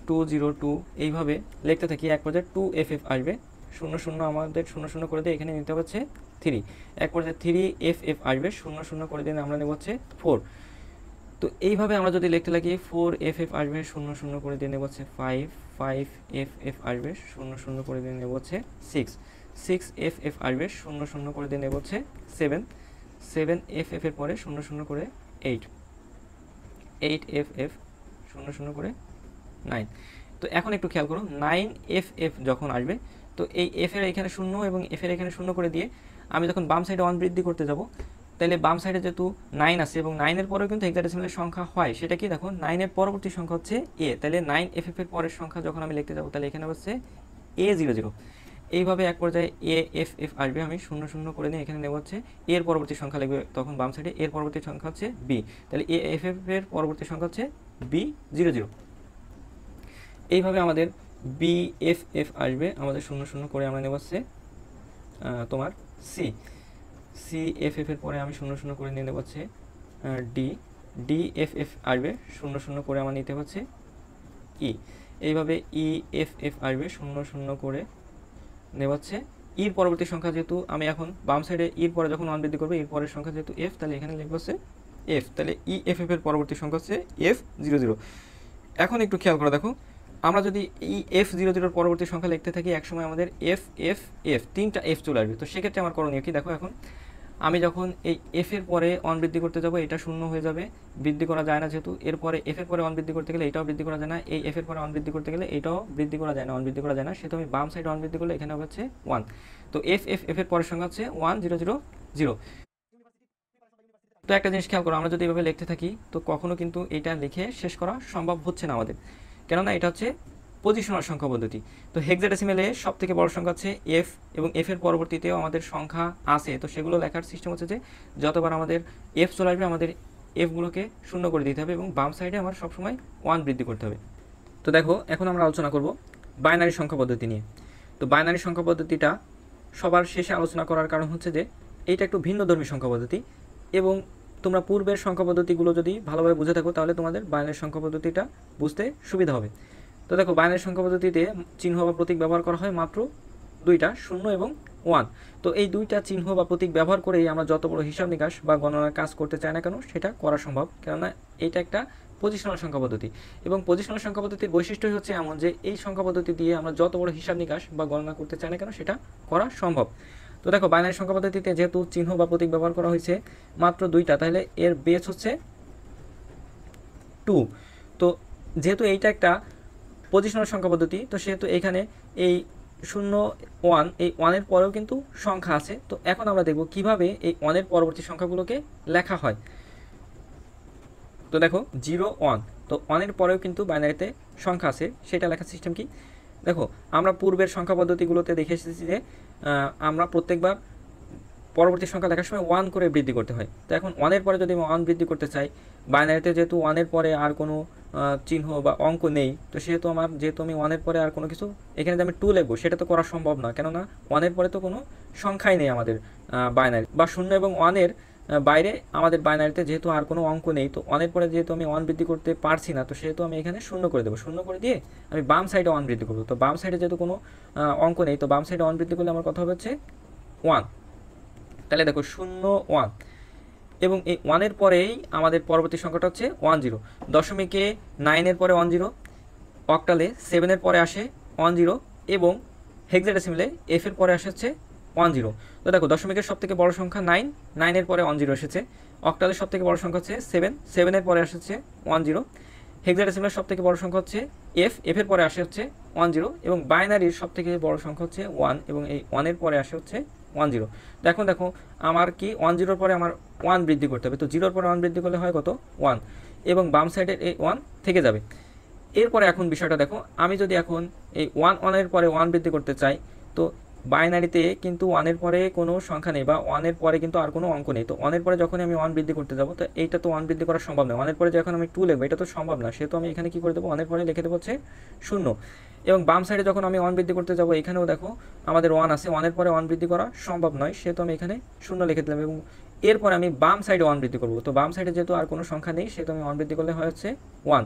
202 এইভাবে লিখতে থাকি, এক পর্যায়ে 2 এফ এফ আসবে। 00 আমাদের 00 করে দিয়ে এখানে নিতে হচ্ছে 3, এক পর্যায়ে 3 এফ এফ আসবে। 00 করে দিয়ে আমরা নেব হচ্ছে 4। তো এইভাবে আমরা যদি লিখতে লাগি 4 এফ এফ আসবে, 00 করে দিয়ে নেব হচ্ছে 5, 5 এফ এফ আসবে, 00 করে দিয়ে নেব হচ্ছে 6, 6 এফ এফ আসবে, 00 করে দিয়ে নেব হচ্ছে 7, 7 এফ এফ এর পরে 00 করে 8, 8 এফ এফ 00 করে 9। তো এখন একটু খেয়াল করো, 9 এফ এফ যখন আসবে, তো এই এফ এর এখানে 0 এবং এফ এর এখানে 0 করে দিয়ে আমি যখন বাম সাইডে 1 বৃদ্ধি করতে যাব, তাহলে বাম সাইডে যেহেতু 9 আছে এবং 9 এর পরেও কিন্তু হেক্সাডেসিমালের সংখ্যা হয়, সেটা কি দেখো 9 এর পরবর্তী সংখ্যা হচ্ছে এ। তাহলে 9 এফ এফ এর পরের সংখ্যা যখন আমি লিখতে যাব, তাহলে এখানে হচ্ছে A00। এইভাবে এক পর্যায়ে এ এফ এফ আসবে, আমি 00 করে নিয়ে এখানে নেব হচ্ছে এর পরবর্তী সংখ্যা লিখবে, তখন বাম সাইডে এর পরবর্তী সংখ্যা হচ্ছে বি। তাহলে এ এফ এফ এর পরবর্তী সংখ্যা হচ্ছে B00। এইভাবে আমাদের বি এফ এফ আসবে, আমাদের 00 করে আমরা নেব হচ্ছে তোমার সি, সি এফ এফ এর পরে আমি 00 করে নিয়ে নেব হচ্ছে ডি, ডি এফ এফ আসবে, 00 করে আমার নিতে হচ্ছে ই। এইভাবে ই এফ এফ আসবে, 00 করে নেব হচ্ছে ইর পরবর্তী সংখ্যা, যেহেতু আমি এখন বাম সাইডে ইর পরে যখন 1 বৃদ্ধি করবো, এর পরের সংখ্যা যেহেতু এফ, তাহলে এখানে লিখবো হচ্ছে এফ। তাহলে ই এফ এফ এর পরবর্তী সংখ্যা হচ্ছে F00। এখন একটু খেয়াল করে দেখো, আমরা যদি এই F00 পরবর্তী সংখ্যা লিখতে থাকি, একসময় আমাদের এফ এফ এফ 3টা এফ চলে আসবে। তো সেক্ষেত্রে আমার করণীয় কি, দেখো এখন আমি যখন এই এফ এর পরে 1 বৃদ্ধি করতে যাব, এটা শূন্য হয়ে যাবে, বৃদ্ধি করা যায় না যেহেতু। এরপরে এফ এর পরে 1 বৃদ্ধি করতে গেলে এটাও বৃদ্ধি করা যায় না, এই এফ এর পরে 1 বৃদ্ধি করতে গেলে এটাও বৃদ্ধি করা যায় না, 1 বৃদ্ধি করা যায় না, সেহেতু আমি বাম সাইডে 1 বৃদ্ধি করলে এখানে হচ্ছে 1। তো এফ এফ এফ এর পরের সংখ্যা হচ্ছে 1000। তো একটা জিনিস খেয়াল করো, আমরা যদি এভাবে লিখতে থাকি, তো কখনো কিন্তু এটা লিখে শেষ করা সম্ভব হচ্ছে না আমাদের, কেননা এটা হচ্ছে পজিশনাল সংখ্যা পদ্ধতি। তো হেক্সাডেসিমেলে সব থেকে বড় সংখ্যা হচ্ছে এফ, এবং এফ এর পরবর্তীতেও আমাদের সংখ্যা আছে। তো সেগুলো লেখার সিস্টেম হচ্ছে যে যতবার আমাদের এফ চলে আসবে, আমাদের এফগুলোকে শূন্য করে দিতে হবে এবং বাম সাইডে আমার সবসময় 1 বৃদ্ধি করতে হবে। তো দেখো এখন আমরা আলোচনা করব বাইনারি সংখ্যা পদ্ধতি নিয়ে। তো বাইনারি সংখ্যা পদ্ধতিটা সবার শেষে আলোচনা করার কারণ হচ্ছে যে এইটা একটু ভিন্নধর্মী সংখ্যা পদ্ধতি, এবং তোমরা পূর্বের সংখ্যা পদ্ধতিগুলো যদি ভালোভাবে বুঝে থাকো, তাহলে তোমাদের বাইনারি সংখ্যা পদ্ধতিটা বুঝতে সুবিধা হবে। তো দেখো, বাইনারি সংখ্যা পদ্ধতিতে চিহ্ন বা প্রতীক ব্যবহার করা হয় মাত্র দুইটা, 0 এবং 1। তো এই দুইটা চিহ্ন বা প্রতীক ব্যবহার করেই আমরা যত বড় হিসাব নিকাশ বা গণনার কাজ করতে চাই না কেন, সেটা করা সম্ভব, কেননা এইটা একটা পজিশনাল সংখ্যা পদ্ধতি। এবং পজিশনাল সংখ্যা পদ্ধতির বৈশিষ্ট্যই হচ্ছে এমন যে এই সংখ্যা পদ্ধতি দিয়ে আমরা যত বড় হিসাব নিকাশ বা গণনা করতে চাই না কেন, সেটা করা সম্ভব। তো দেখো, বাইনারি সংখ্যা পদ্ধতিতে যেহেতু চিহ্ন বা প্রতীক ব্যবহার করা হয়েছে মাত্র দুইটা, তাহলে এর বেস হচ্ছে 2। তো যেহেতু এইটা একটা পজিশনাল সংখ্যা পদ্ধতি, তো সেহেতু এখানে এই 0 1, এই 1 এর পরেও কিন্তু সংখ্যা আছে। তো এখন আমরা দেখব কিভাবে এই 1 এর পরবর্তী সংখ্যাগুলোকে লেখা হয়। তো দেখো 0 1, তো 1 এর পরেও কিন্তু বাইনারিতে সংখ্যা আছে, সেটা লেখার সিস্টেম কি, দেখো আমরা পূর্বের সংখ্যা পদ্ধতিগুলোতে দেখে এসেছি যে আমরা প্রত্যেকবার পরবর্তী সংখ্যা লেখার সময় 1 করে বৃদ্ধি করতে হয়। তো এখন 1 এর পরে যদি আমি 1 বৃদ্ধি করতে চাই, বাইনারিতে যেহেতু 1 এর পরে আর কোনো চিহ্ন বা অঙ্ক নেই, তো সেহেতু আমি 1 এর পরে আর কোনো কিছু এখানে যে আমি 2 লিখবো, সেটা তো করা সম্ভব না, কেননা 1 এর পরে তো কোনো সংখ্যাই নেই আমাদের বাইনারি বা 0 এবং 1-এর বাইরে আমাদের বাইনারিতে যেহেতু আর কোনো অঙ্ক নেই, তো 1-এর পরে যেহেতু আমি 1 বৃদ্ধি করতে পারছি না, তো সেহেতু আমি এখানে 0 করে দেবো। 0 করে দিয়ে আমি বাম সাইডে 1 বৃদ্ধি করবো। তো বাম সাইডে যেহেতু কোনো অঙ্ক নেই, তো বাম সাইডে 1 বৃদ্ধি করলে আমার কথা হচ্ছে 1। তাহলে দেখো 0 1 এবং এই 1-এর পরেই আমাদের পরবর্তী সংখ্যাটা হচ্ছে 1 0। দশমিকে 9-এর পরে 1 0, অক্টালে 7-এর পরে আসে 1 0 এবং হেক্সাডেসিমালে F-এর পরে আসে হচ্ছে 1 0। তো দেখো দশমিকের সব থেকে বড় সংখ্যা 9, 9-এর পরে 1 0 এসেছে। অক্টালের সব থেকে বড় সংখ্যা হচ্ছে 7, 7-এর পরে আসছে 1 0। হেক্সাডেসিমালের সব থেকে বড় সংখ্যা হচ্ছে F, F-এর পরে আসে হচ্ছে 1 0 এবং বাইনারির সব থেকে বড় সংখ্যা হচ্ছে 1 এবং এই 1-এর পরে আসে হচ্ছে 1 0। দেখো দেখো আমার কি 1 0-র পরে আমার 1 বৃদ্ধি করতে হবে। তো 0-র পরে 1 বৃদ্ধি করলে হয় কত 1 এবং বাম সাইডের এই 1 থেকে যাবে। এরপরে এখন বিষয়টা দেখো, আমি যদি এখন এই 1-1-এর পরে 1 বৃদ্ধি করতে চাই, তো বাইনারিতে কিন্তু 1-এর পরে কোনো সংখ্যা নেই বা 1-এর পরে কিন্তু আর কোনো অঙ্ক নেই। তো 1-এর পরে যখন আমি 1 বৃদ্ধি করতে যাব, তো এইটা তো 1 বৃদ্ধি করা সম্ভব নয়। 1-এর পরে যখন আমি 2 লিখবো, এটা তো সম্ভব না। সেহেতু আমি এখানে কি করে দেবো, 1-এর পরে লিখে দেবো হচ্ছে 0 এবং বাম সাইডে যখন আমি 1 বৃদ্ধি করতে যাব, এখানেও দেখো আমাদের 1 আছে, 1-এর পরে 1 বৃদ্ধি করা সম্ভব নয়। সেহেতু আমি এখানে 0 লিখে দিলাম এবং এরপরে আমি বাম সাইডে 1 বৃদ্ধি করবো। তো বাম সাইডে যেহেতু আর কোনো সংখ্যা নেই, সেহেতু আমি 1 বৃদ্ধি করলে হয় হচ্ছে 1।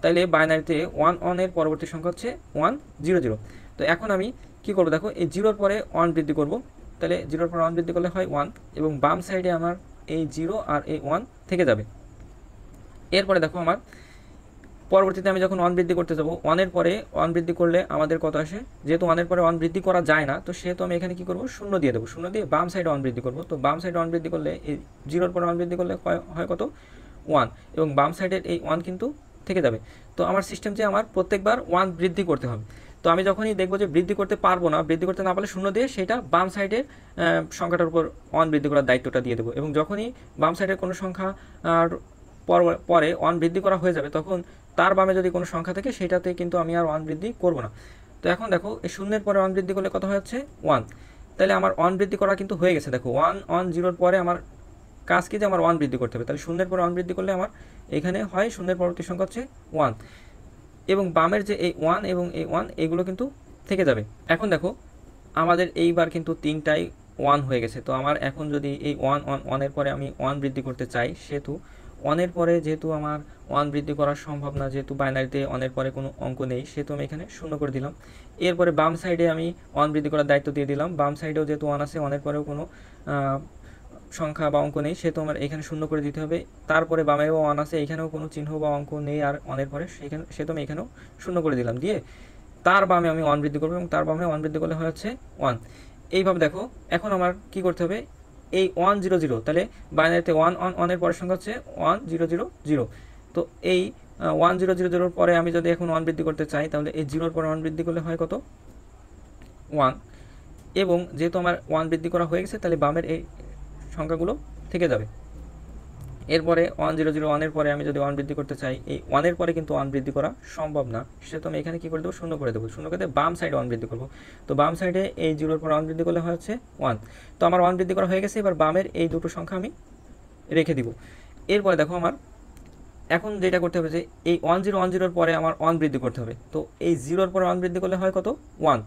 তাইলে বাইনারিতে 1-1-এর পরবর্তী সংখ্যা হচ্ছে 1 0 0। তো এখন আমি কি করব, দেখো এই 0-র পরে 1 বৃদ্ধি করব। তাহলে 0-র পরে 1 বৃদ্ধি করলে হয় 1 এবং বাম সাইডে আমার এই 0 আর এই 1 থেকে যাবে। এরপরে দেখো আমার পরবর্তীতে আমি যখন 1 বৃদ্ধি করতে যাব, 1-এর পরে 1 বৃদ্ধি করলে আমাদের কত আসে, যেহেতু 1-এর পরে 1 বৃদ্ধি করা যায় না, তো সেহেতু আমি এখানে কি করব, 0 দিয়ে দেবো। 0 দিয়ে বাম সাইডে 1 বৃদ্ধি করব। তো বাম সাইডে 1 বৃদ্ধি করলে এই 0-র পরে 1 বৃদ্ধি করলে হয় কত 1 এবং বাম সাইডের এই 1 কিন্তু থেকে যাবে। তো আমার সিস্টেম যে আমার প্রত্যেকবার 1 বৃদ্ধি করতে হবে। তো আমি যখনই দেখবো যে বৃদ্ধি করতে পারবো না, বৃদ্ধি করতে না পারলে 0 দিয়ে সেটা বাম সাইডের সংখ্যাটার উপর 1 বৃদ্ধি করার দায়িত্বটা দিয়ে দেবো এবং যখনই বাম সাইডের কোনো সংখ্যা পরে 1 বৃদ্ধি করা হয়ে যাবে, তখন তার বামে যদি কোনো সংখ্যা থাকে সেটাতে কিন্তু আমি আর 1 বৃদ্ধি করব না। তো এখন দেখো এই 0-এর পরে 1 বৃদ্ধি করলে কত হচ্ছে 1। তাহলে আমার 1 বৃদ্ধি করা কিন্তু হয়ে গেছে। দেখো 1 0-র পরে আমার কাজ কি, যে আমার 1 বৃদ্ধি করতে হবে। তাহলে 0-এর পরে 1 বৃদ্ধি করলে আমার এখানে হয় 0-এর পরবর্তী সংখ্যা হচ্ছে 1 এবং বামের যে এই 1 এবং এই 1 এগুলো কিন্তু থেকে যাবে। এখন দেখো আমাদের এইবার কিন্তু তিনটাই 1 হয়ে গেছে। তো আমার এখন যদি এই 1-1-1-এর পরে আমি 1 বৃদ্ধি করতে চাই, সেহেতু 1-এর পরে যেহেতু আমার 1 বৃদ্ধি করা সম্ভব না, যেহেতু বাইনারিতে 1-এর পরে কোনো অঙ্ক নেই, সেহেতু আমি এখানে 0 করে দিলাম। এরপরে বাম সাইডে আমি 1 বৃদ্ধি করার দায়িত্ব দিয়ে দিলাম। বাম সাইডেও যেহেতু 1 আছে, 1-এর পরেও কোনো সংখ্যা বা অঙ্ক নেই, সেহেতু আমার এখানে 0 করে দিতে হবে। তারপরে বামেও 1 আছে, এখানেও কোনো চিহ্ন বা অঙ্ক নেই আর 1-এর পরে, সেহেতু আমি এখানেও 0 করে দিলাম। দিয়ে তার বামে আমি 1 বৃদ্ধি করবো এবং তার বামে 1 বৃদ্ধি করলে হয় হচ্ছে 1। এইভাবে দেখো এখন আমার কি করতে হবে, এই 1 0 0, তাহলে বাইনারিতে 1-1-1-এর পরের সংখ্যা হচ্ছে 1 0 0 0। তো এই 1 0 0 0-র পরে আমি যদি এখন 1 বৃদ্ধি করতে চাই, তাহলে এই 0-র পরে 1 বৃদ্ধি করলে হয় কত 1 এবং যেহেতু আমার 1 বৃদ্ধি করা হয়ে গেছে, তাহলে বামের এই সংখ্যাগুলো থেকে যাবে। এরপরে 1 0 0 1-এর পরে আমি যদি 1 বৃদ্ধি করতে চাই, এই 1-এর পরে কিন্তু 1 বৃদ্ধি করা সম্ভব না, সেহেতু আমি এখানে কী করে দেবো, 0 করে দেবো। 0 করে দিয়ে বাম সাইডে 1 বৃদ্ধি করবো। তো বাম সাইডে এই 0-র পরে 1 বৃদ্ধি করলে হয় হচ্ছে 1। তো আমার 1 বৃদ্ধি করা হয়ে গেছে, এবার বামের এই দুটো সংখ্যা আমি রেখে দিব। এরপরে দেখো আমার এখন যেটা করতে হবে, যে এই 1 0 1 0-র পরে আমার 1 বৃদ্ধি করতে হবে। তো এই 0-র পরে 1 বৃদ্ধি করলে হয় কত 1।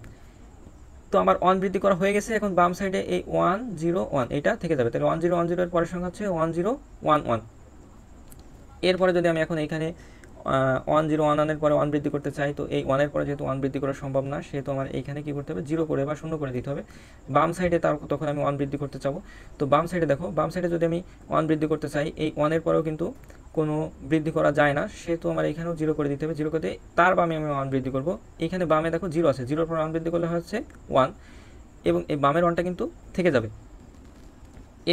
তো আমার 1 বৃদ্ধি করা হয়ে গেছে, এখন বাম সাইডে এই 1 0 1 এটা থেকে যাবে। তাহলে 1 0 1 0-এর পরের সংখ্যা হচ্ছে 1 0 1 1। এরপরে যদি আমি এখন এখানে 1 0 1 1-এর পরে 1 বৃদ্ধি করতে চাই, তো এই 1-এর পরে যেহেতু 1 বৃদ্ধি করা সম্ভব না, সেহেতু আমার এইখানে কী করতে হবে, 0 করে বা 0 করে দিতে হবে। বাম সাইডে তখন আমি 1 বৃদ্ধি করতে চাবো। তো বাম সাইডে দেখো, বাম সাইডে যদি আমি 1 বৃদ্ধি করতে চাই, এই 1-এর পরেও কিন্তু কোনো বৃদ্ধি করা যায় না, সেহেতু আমার এখানেও 0 করে দিতে হবে। 0 করে দিয়ে তার বামে আমি 1 বৃদ্ধি করবো। এখানে বামে দেখো 0 আছে, 0-র পর 1 বৃদ্ধি করলে হচ্ছে 1 এবং এই বামের 1টা কিন্তু থেকে যাবে।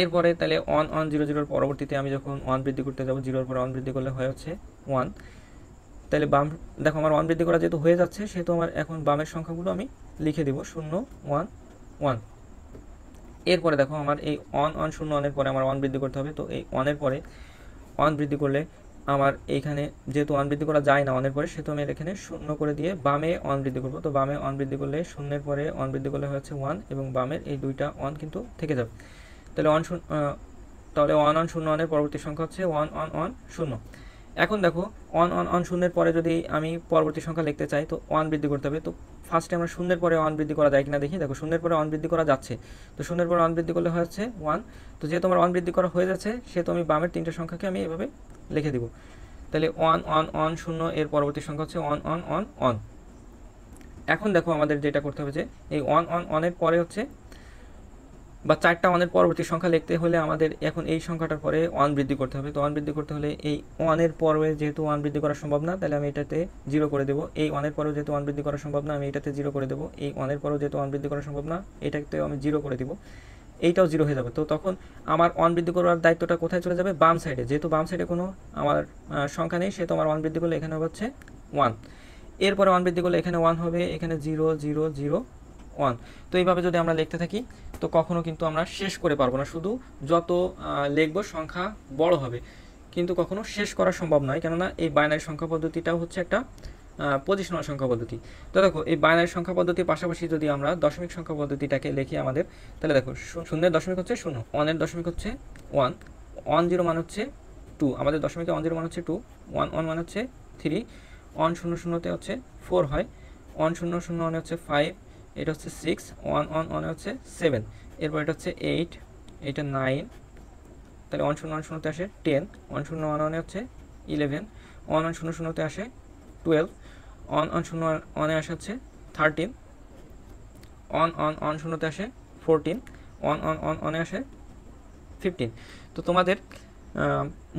এরপরে তাহলে 1 1 0 0-র পরবর্তীতে আমি যখন 1 বৃদ্ধি করতে যাব, 0-র পর 1 বৃদ্ধি করলে হয় হচ্ছে 1। তাহলে বাম দেখো আমার 1 বৃদ্ধি করা যেহেতু হয়ে যাচ্ছে, সেহেতু আমার এখন বামের সংখ্যাগুলো আমি লিখে দিব 0 1 1। এরপরে দেখো আমার এই 1 1 0 1-এর পরে আমার 1 বৃদ্ধি করতে হবে। তো এই 1-এর পরে 1 বৃদ্ধি করলে আমার এইখানে যেহেতু 1 বৃদ্ধি করা যায় না 1-এর পরে, সেহেতু আমি এখানে 0 করে দিয়ে বামে 1 বৃদ্ধি করবো। তো বামে 1 বৃদ্ধি করলে 0-এর পরে 1 বৃদ্ধি করলে হচ্ছে 1 এবং বামের এই দুইটা 1 কিন্তু থেকে যাবে। তাহলে 1 1 0 1-এর পরবর্তী সংখ্যা হচ্ছে 1 1 1 0। এখন দেখো অন অন অন শূন্যের পরে যদি আমি পরবর্তী সংখ্যা লিখতে চাই তো ওয়ান বৃদ্ধি করতে হবে। তো ফার্স্টে আমরা শূন্যের পরে ওয়ান বৃদ্ধি করা যায় কিনা দেখি। দেখো শূন্যের পরে ওয়ান বৃদ্ধি করা যাচ্ছে, তো শূন্যের পরে ওয়ান বৃদ্ধি করলে হচ্ছে ওয়ান। তো যেহেতু আমার ওয়ান বৃদ্ধি করা হয়ে যাচ্ছে সেহেতু আমি বামের তিনটে সংখ্যাকে আমি এভাবে লিখে দিব। তাহলে ওয়ান অন অন শূন্য, এর পরবর্তী সংখ্যা হচ্ছে ওয়ান অন অন অন। এখন দেখো আমাদের যেটা করতে হবে যে এই ওয়ান অন অনের পরে হচ্ছে বা চারটা ওয়ানের পরবর্তী সংখ্যা লিখতে হলে আমাদের এখন এই সংখ্যাটার পরে ওয়ান বৃদ্ধি করতে হবে। তো ওয়ান বৃদ্ধি করতে হলে এই ওয়ানের পরে যেহেতু ওয়ান বৃদ্ধি করা সম্ভব না, তাহলে আমি এটাতে জিরো করে দেবো। এই ওয়ানের পরেও যেহেতু ওয়ান বৃদ্ধি করা সম্ভব না, আমি এটাতে জিরো করে দেবো। এই ওয়ানের পরেও যেহেতু ওয়ান বৃদ্ধি করা সম্ভব না, এটাতেও আমি জিরো করে দেবো। এইটাও জিরো হয়ে যাবে। তো তখন আমার ওয়ান বৃদ্ধি করার দায়িত্বটা কোথায় চলে যাবে? বাম সাইডে। যেহেতু বাম সাইডে কোনো আমার সংখ্যা নেই সেহেতু আমার ওয়ান বৃদ্ধি করলে এখানে হচ্ছে ওয়ান। এরপরে ওয়ান বৃদ্ধি করলে এখানে ওয়ান হবে, এখানে জিরো জিরো জিরো ওয়ান। তো এইভাবে যদি আমরা লিখতে থাকি তো কখনো কিন্তু আমরা শেষ করে পারবো না। শুধু যত লিখবো সংখ্যা বড় হবে, কিন্তু কখনো শেষ করা সম্ভব নয়, কেননা এই বাইনারি সংখ্যা পদ্ধতিটাও হচ্ছে একটা পজিশনাল সংখ্যা পদ্ধতি। তো দেখো এই বাইনারি সংখ্যা পদ্ধতির পাশাপাশি যদি আমরা দশমিক সংখ্যা পদ্ধতিটাকে লিখি আমাদের, তাহলে দেখো শূন্যের দশমিক হচ্ছে শূন্য, ওয়ানের দশমিক হচ্ছে ওয়ান, ওয়ান জিরো মান হচ্ছে টু, আমাদের দশমিকে ওয়ান জিরো মান হচ্ছে টু, ওয়ান ওয়ান মান হচ্ছে থ্রি, ওয়ান শূন্য শূন্যতে হচ্ছে ফোর হয়, ওয়ান শূন্য শূন্য মানে হচ্ছে ফাইভ, এটা হচ্ছে সিক্স, ওয়ান ওয়ান ওয়ানে হচ্ছে সেভেন, এরপর এটা হচ্ছে এইট, এটা নাইন, তাহলে ওয়ান শূন্য ওয়ান শূন্যতে আসে টেন, ওয়ান শূন্য ওয়ান ওয়ানে হচ্ছে ইলেভেন, ওয়ান ওয়ান শূন্য শূন্যতে আসে টুয়েলভ, ওয়ান ওয়ান শূন্য ওয়ানে আসে হচ্ছে থার্টিন, ওয়ান ওয়ান ওয়ান শূন্যতে আসে ফোরটিন, ওয়ান ওয়ান ওয়ান ওয়ানে আসে ফিফটিন। তো তোমাদের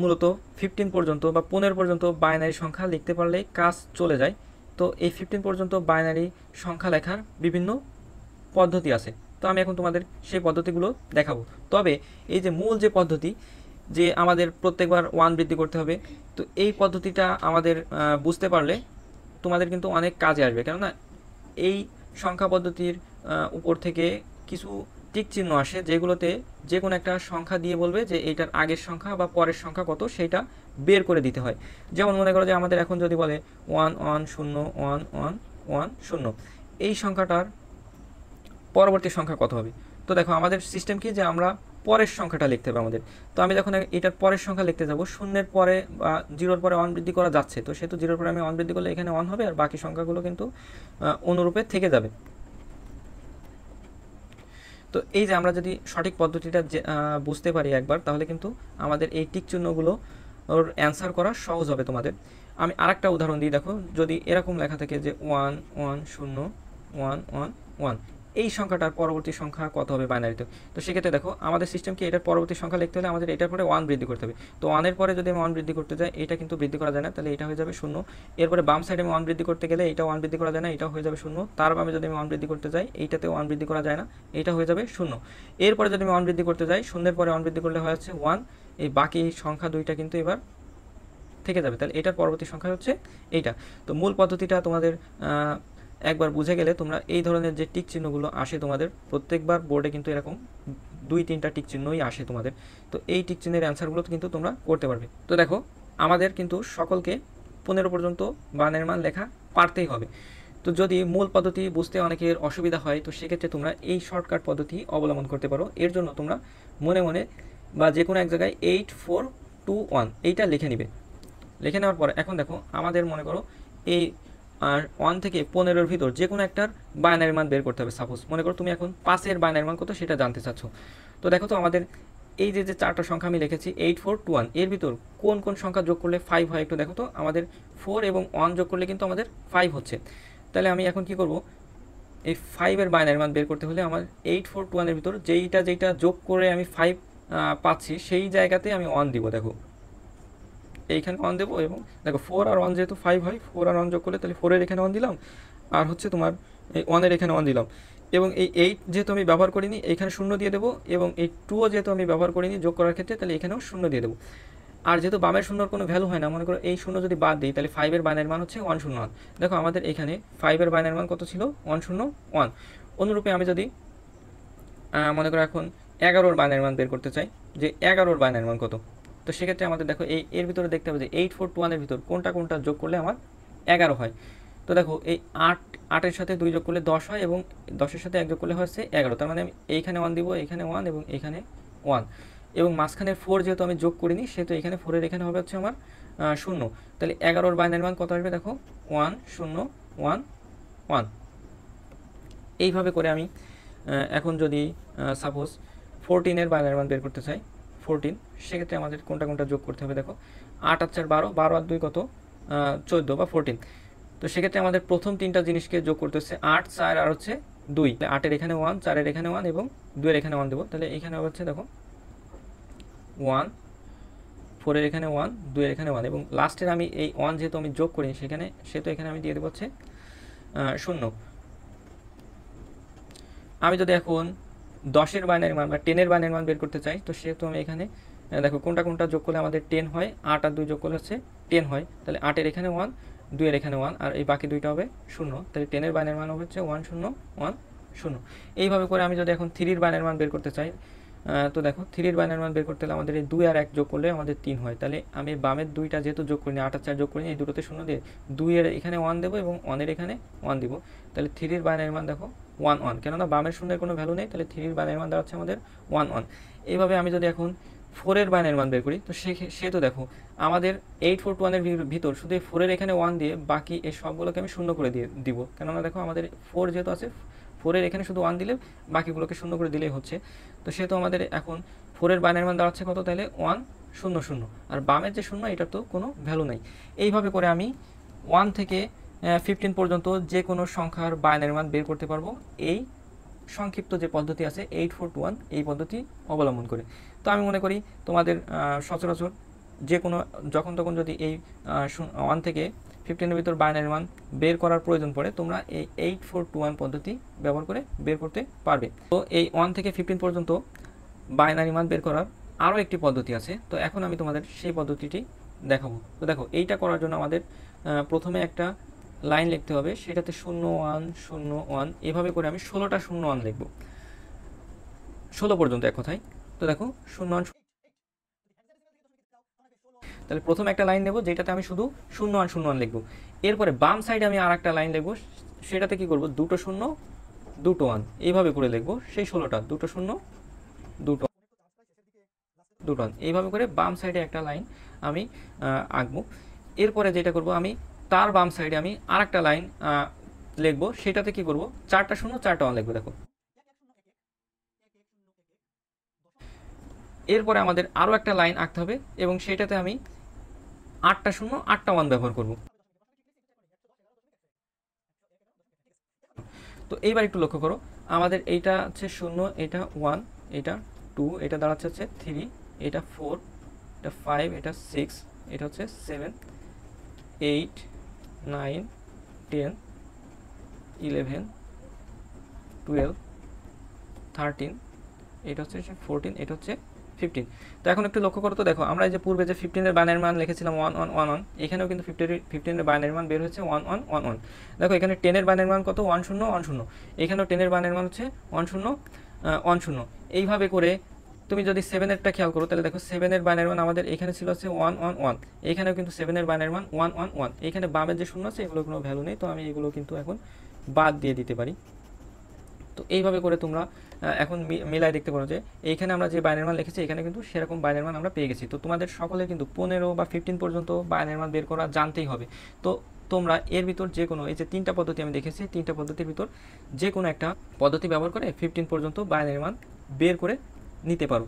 মূলত 15 পর্যন্ত বা 15 পর্যন্ত বাইনারি সংখ্যা লিখতে পারলেই কাজ চলে যায়। তো এই 15 পর্যন্ত বাইনারি সংখ্যা লেখার বিভিন্ন পদ্ধতি আছে। তো আমি এখন তোমাদের সেই পদ্ধতিগুলো দেখাবো। তবে এই যে মূল যে পদ্ধতি, যে আমাদের প্রত্যেকবার ওয়ান বৃদ্ধি করতে হবে, তো এই পদ্ধতিটা আমাদের বুঝতে পারলে তোমাদের কিন্তু অনেক কাজে আসবে। কেননা এই সংখ্যা পদ্ধতির উপর থেকে কিছু টিক চিহ্ন আসে, যেগুলোতে যে কোনো একটা সংখ্যা দিয়ে বলবে যে এইটার আগের সংখ্যা বা পরের সংখ্যা কত সেইটা বের করে দিতে হয়। যেমন মনে করো যে আমাদের এখন যদি বলে ওয়ান ওয়ান শূন্য ওয়ান ওয়ান ওয়ান শূন্য, এই সংখ্যাটার পরবর্তী সংখ্যা কত হবে? তো দেখো আমাদের সিস্টেম কি যে আমরা পরের সংখ্যাটা লিখতে হবে আমাদের। তো আমি যখন এটার পরের সংখ্যা লিখতে যাব, শূন্যের পরে বা জিরোর পরে ওয়ান বৃদ্ধি করা যাচ্ছে, তো সেহেতু জিরোর পরে আমি ওয়ান বৃদ্ধি করলে এখানে ওয়ান হবে, আর বাকি সংখ্যাগুলো কিন্তু অনুরূপে থেকে যাবে। তো এই যে আমরা যদি সঠিক পদ্ধতিটা বুঝতে পারি একবার, তাহলে কিন্তু আমাদের এই টিক চিহ্নগুলো ওর অ্যান্সার করা সহজ হবে তোমাদের। আমি আরেকটা উদাহরণ দিই। দেখো যদি এরকম লেখা থাকে যে ওয়ান ওয়ান শূন্য ওয়ান ওয়ান ওয়ান, এই সংখ্যাটার পরবর্তী সংখ্যা কত হবে বাইনারিতে? তো সেক্ষেত্রে দেখো আমাদের সিস্টেম কি, এটার পরবর্তী সংখ্যা লিখতে হলে আমাদের এটার পরে ওয়ান বৃদ্ধি করতে হবে। তো ওয়ানের পরে যদি আমি ওয়ান বৃদ্ধি করতে যাই, এটা কিন্তু বৃদ্ধি করা যায় না, তাহলে এটা হয়ে যাবে শূন্য। এরপরে বাম সাইডে আমি ওয়ান বৃদ্ধি করতে গেলে এটা ওয়ান বৃদ্ধি করা যায় না, এটাও হয়ে যাবে শূন্য। তার বামে যদি আমি ওয়ান বৃদ্ধি করতে যাই, এইটাতে ওয়ান বৃদ্ধি করা যায় না, এটা হয়ে যাবে শূন্য। এরপরে যদি আমি ওয়ান বৃদ্ধি করতে যাই, শূন্যের পরে ওয়ান বৃদ্ধি করলে হচ্ছে ওয়ান, এই বাকি সংখ্যা দুইটা কিন্তু এবার থেকে যাবে। তাহলে এটার পরবর্তী সংখ্যা হচ্ছে এইটা। তো মূল পদ্ধতিটা তোমাদের একবার বুঝে গেলে তোমরা এই ধরনের যে টিক চিহ্নগুলো আসে তোমাদের প্রত্যেকবার বোর্ডে কিন্তু এরকম 2-3টা টিক চিহ্নই আসে তোমাদের। তো এই টিক চিহ্নের অ্যান্সারগুলো কিন্তু তোমরা করতে পারবে। তো দেখো আমাদের কিন্তু সকলকে 15 পর্যন্ত বানের মান লেখা পারতেই হবে। তো যদি মূল পদ্ধতি বুঝতে অনেকের অসুবিধা হয়, তো সেক্ষেত্রে তোমরা এই শর্টকাট পদ্ধতি অবলম্বন করতে পারো। এর জন্য তোমরা মনে মনে বা যে কোনো এক জায়গায় 8421 এইটা লিখে নিবে। লিখে নেওয়ার পর এখন দেখো আমাদের মনে করো এই 1 থেকে 15-এর ভিতর যে কোনো একটার বাইনারি মান বের করতে হবে। সাপোজ মনে করো তুমি এখন 5-এর বাইনারি মান কত সেটা জানতে চাচ্ছ। তো দেখো তো আমাদের এই যে চারটা সংখ্যা আমি লিখেছি 8421, এর ভিতর কোন কোন সংখ্যা যোগ করলে 5 হয় একটু দেখো তো। আমাদের 4 এবং 1 যোগ করলে কিন্তু আমাদের 5 হচ্ছে। তাহলে আমি এখন কি করব, এই 5-এর বাইনারি মান বের করতে হলে আমার 8421-এর ভিতর যেইটা যোগ করে আমি 5 পাচ্ছি সেই জায়গাতে আমি 1 দিব। দেখো এইখানে 1 দেবো, এবং দেখো 4 আর 1 যেহেতু 5 হয়, 4 আর 1 যোগ করলে তাহলে 4-এর এখানে 1 দিলাম, আর হচ্ছে তোমার এই 1-এর এখানে 1 দিলাম, এবং এই 8 যেহেতু আমি ব্যবহার করিনি এইখানে 0 দিয়ে দেবো, এবং এই 2ও যেহেতু আমি ব্যবহার করিনি যোগ করার ক্ষেত্রে, তাহলে এখানেও 0 দিয়ে দেবো। আর যেহেতু বামের শূন্যর কোনো ভ্যালু হয় না, মনে করো এই 0 যদি বাদ দিই, তাহলে 5-এর বাইনারি মান হচ্ছে 101। দেখো আমাদের এখানে 5-এর বাইনারি মান কত ছিল? 101। অনুরূপে আমি যদি মনে করো এখন 11-এর বাইনারি মান বের করতে চাই, যে 11-এর বাইনারি মান কত, তো সেক্ষেত্রে আমাদের দেখো এর ভিতরে দেখতে হবে যে 8421-এর ভিতর কোনটা যোগ করলে আমার 11 হয়। তো দেখো এই 8-এর সাথে 2 যোগ করলে 10 হয়, এবং 10-এর সাথে 1 যোগ করলে হচ্ছে 11। তার মানে আমি এইখানে 1 দিব, এইখানে 1 এবং এইখানে 1। এবং মাঝখানের 4 যেহেতু আমি যোগ করিনি, সেহেতু এখানে 4-এর এখানে হবে হচ্ছে আমার 0। তাহলে 11-র বাইনারি মান কত আসবে দেখো, 1 0 1 1। এইভাবে করে আমি এখন যদি সাপোজ 14-এর বাইনারি মান বের করতে চাই, 14, সেক্ষেত্রে আমাদের কোনটা কোনটা যোগ করতে হবে দেখো, 8 আর 4 12, 12 আর 2 কত, 14 বা 14। তো সেক্ষেত্রে আমাদের প্রথম তিনটা জিনিসকে যোগ করতে হচ্ছে 8 4 আর হচ্ছে 2। 8-এর এখানে 1, 4-এর এখানে 1 এবং 2-এর এখানে 1 দেবো। তাহলে এখানে হচ্ছে দেখো 1, 4-এর এখানে 1, 2-এর এখানে 1 এবং লাস্টের আমি এই 1 যেহেতু আমি যোগ করি সেখানে, সেহেতু এখানে আমি দিয়ে দেবো হচ্ছে 0। আমি যদি এখন 10-এর বাইনারি মান বা 10-এর বাইনারি মান বের করতে চাই, তো সেহেতু আমি এখানে দেখো কোনটা কোনটা যোগ করলে আমাদের 10 হয়, 8 আর 2 যোগ করলে হচ্ছে 10 হয়। তাহলে 8-এর এখানে 1, 2-এর এখানে 1 আর এই বাকি দুইটা হবে 0। তাহলে 10-এর বাইনারি মান হচ্ছে 1 0 1 0। এইভাবে করে আমি যদি এখন 3-এর বাইনারি মান বের করতে চাই, তো দেখো 3-এর বাইনারি মান বের করতে হলে আমাদের এই 2 আর 1 যোগ করলে আমাদের 3 হয়। তাহলে আমি বামের 2টা যেহেতু যোগ করিনি, 8 আর 4 যোগ করিনি, এই দুটোতে 0 দিয়ে 2-এর এখানে 1 দেবো এবং 1-এর এখানে 1 দিব। তাহলে 3-এর বাইনারি মান দেখো 1 1, কেননা বামের শূন্যের কোনো ভ্যালু নেই, তাহলে 3-এর বাইনারি মান দাঁড়াচ্ছে আমাদের 1 1। এইভাবে আমি যদি এখন 4-এর বাইনারি মান বের করি, তো সেহেতু দেখো আমাদের 8 4 1-এর ভিতর শুধু 4-এর এখানে 1 দিয়ে বাকি এই সবগুলোকে আমি শূন্য করে দিয়ে দিব, কেননা দেখো আমাদের 4 যেহেতু আছে, 4-এর এখানে শুধু 1 দিলে বাকিগুলোকে শূন্য করে দিলেই হচ্ছে। তো সেহেতু আমাদের এখন 4-এর বাইনারি মান দাঁড়াচ্ছে কত, তাহলে 1 0 0, আর বামের যে শূন্য এটার তো কোনো ভ্যালু নেই। এইভাবে করে আমি 1 থেকে 15 পর্যন্ত যে কোনো সংখ্যার বাইনারি মান বের করতে পারবো এই সংক্ষিপ্ত যে পদ্ধতি আছে 8 4 2 1, এই পদ্ধতি অবলম্বন করে। তো আমি মনে করি তোমাদের সচরাচর যে কোনো যখন তখন যদি এই 1 থেকে 15-এর ভিতর বাইনারি মান বের করার প্রয়োজন পড়ে, তোমরা এই 8 4 2 1 পদ্ধতি ব্যবহার করে বের করতে পারবে। তো এই 1 থেকে 15 পর্যন্ত বাইনারি মান বের করার আরও একটি পদ্ধতি আছে, তো এখন আমি তোমাদের সেই পদ্ধতিটি দেখাবো। তো দেখো এইটা করার জন্য আমাদের প্রথমে একটা লাইন লিখতে হবে, সেটাতে 0 1 0 1, এভাবে করে আমি 16টা 0 1 লিখবো, 16 পর্যন্ত এক কথায়। তো দেখো 0 1, তাহলে প্রথম একটা লাইন নেব যেটাতে আমি শুধু 0 1 0 1 লিখবো। এরপরে বাম সাইডে আমি আর একটা লাইন লিখবো, সেটাতে কি করব, দুটো 0 দুটো 1, এইভাবে করে লিখবো সেই 16টা, দুটো 0 দুটো দুটো 1, এইভাবে করে বাম সাইডে একটা লাইন আমি আঁকবো। এরপরে যেটা করব, আমি তার বাম সাইডে আমি আর একটা লাইন লিখবো, সেটাতে কি করব, 4টা 0 4টা 1 লিখবো। দেখো এরপরে আমাদের আরও একটা লাইন আঁকতে হবে এবং সেটাতে আমি 8টা 0 8টা 1 ব্যবহার করব। তো এইবার একটু লক্ষ্য করো, আমাদের এইটা হচ্ছে 0, এটা 1, এটা 2, এটা দাঁড়াচ্ছে হচ্ছে 3, এটা 4, এটা 5, এটা 6, এটা হচ্ছে 7 8 9 10 11 12 13, এটা হচ্ছে 14, এটা হচ্ছে 15। তো এখন একটু লক্ষ্য করো, তো দেখো আমরা এই যে পূর্বে যে 15-এর বাইনারি মান লিখেছিলাম 1 1 1 1, এখানেও কিন্তু 15-এর বাইনারি মান বের হচ্ছে 1 1 1 1। দেখো এখানে 10-এর বাইনারি মান কত, 1 0 1 0, এখানেও 10-এর বাইনারি মান হচ্ছে 1 0 1 0। এইভাবে করে তুমি যদি 7-এরটা খেয়াল করো, তাহলে দেখো 7-এর বাইনারি মান আমাদের এখানে ছিল হচ্ছে 1 1 1, এখানেও কিন্তু 7-এর বাইনারি মান 1 1 1। এখানে বামের যে শূন্য আছে এগুলো কোনো ভ্যালু নেই, তো আমি এগুলো কিন্তু এখন বাদ দিয়ে দিতে পারি। তো এইভাবে করে তোমরা এখন মিলাই দেখতে পারো যে এইখানে আমরা যে বাইনারি মান লিখেছি এখানে কিন্তু সেরকম বাইনারি মান আমরা পেয়ে গেছি। তো তোমাদের সকলে কিন্তু 15 বা 15 পর্যন্ত বাইনারি মান বের করা জানতেই হবে। তো তোমরা এর ভিতর যে কোনো, এই যে 3টা পদ্ধতি আমি দেখেছি, 3টা পদ্ধতির ভিতর যে কোনো একটা পদ্ধতি ব্যবহার করে 15 পর্যন্ত বাইনারি মান বের করে নিতে পারো।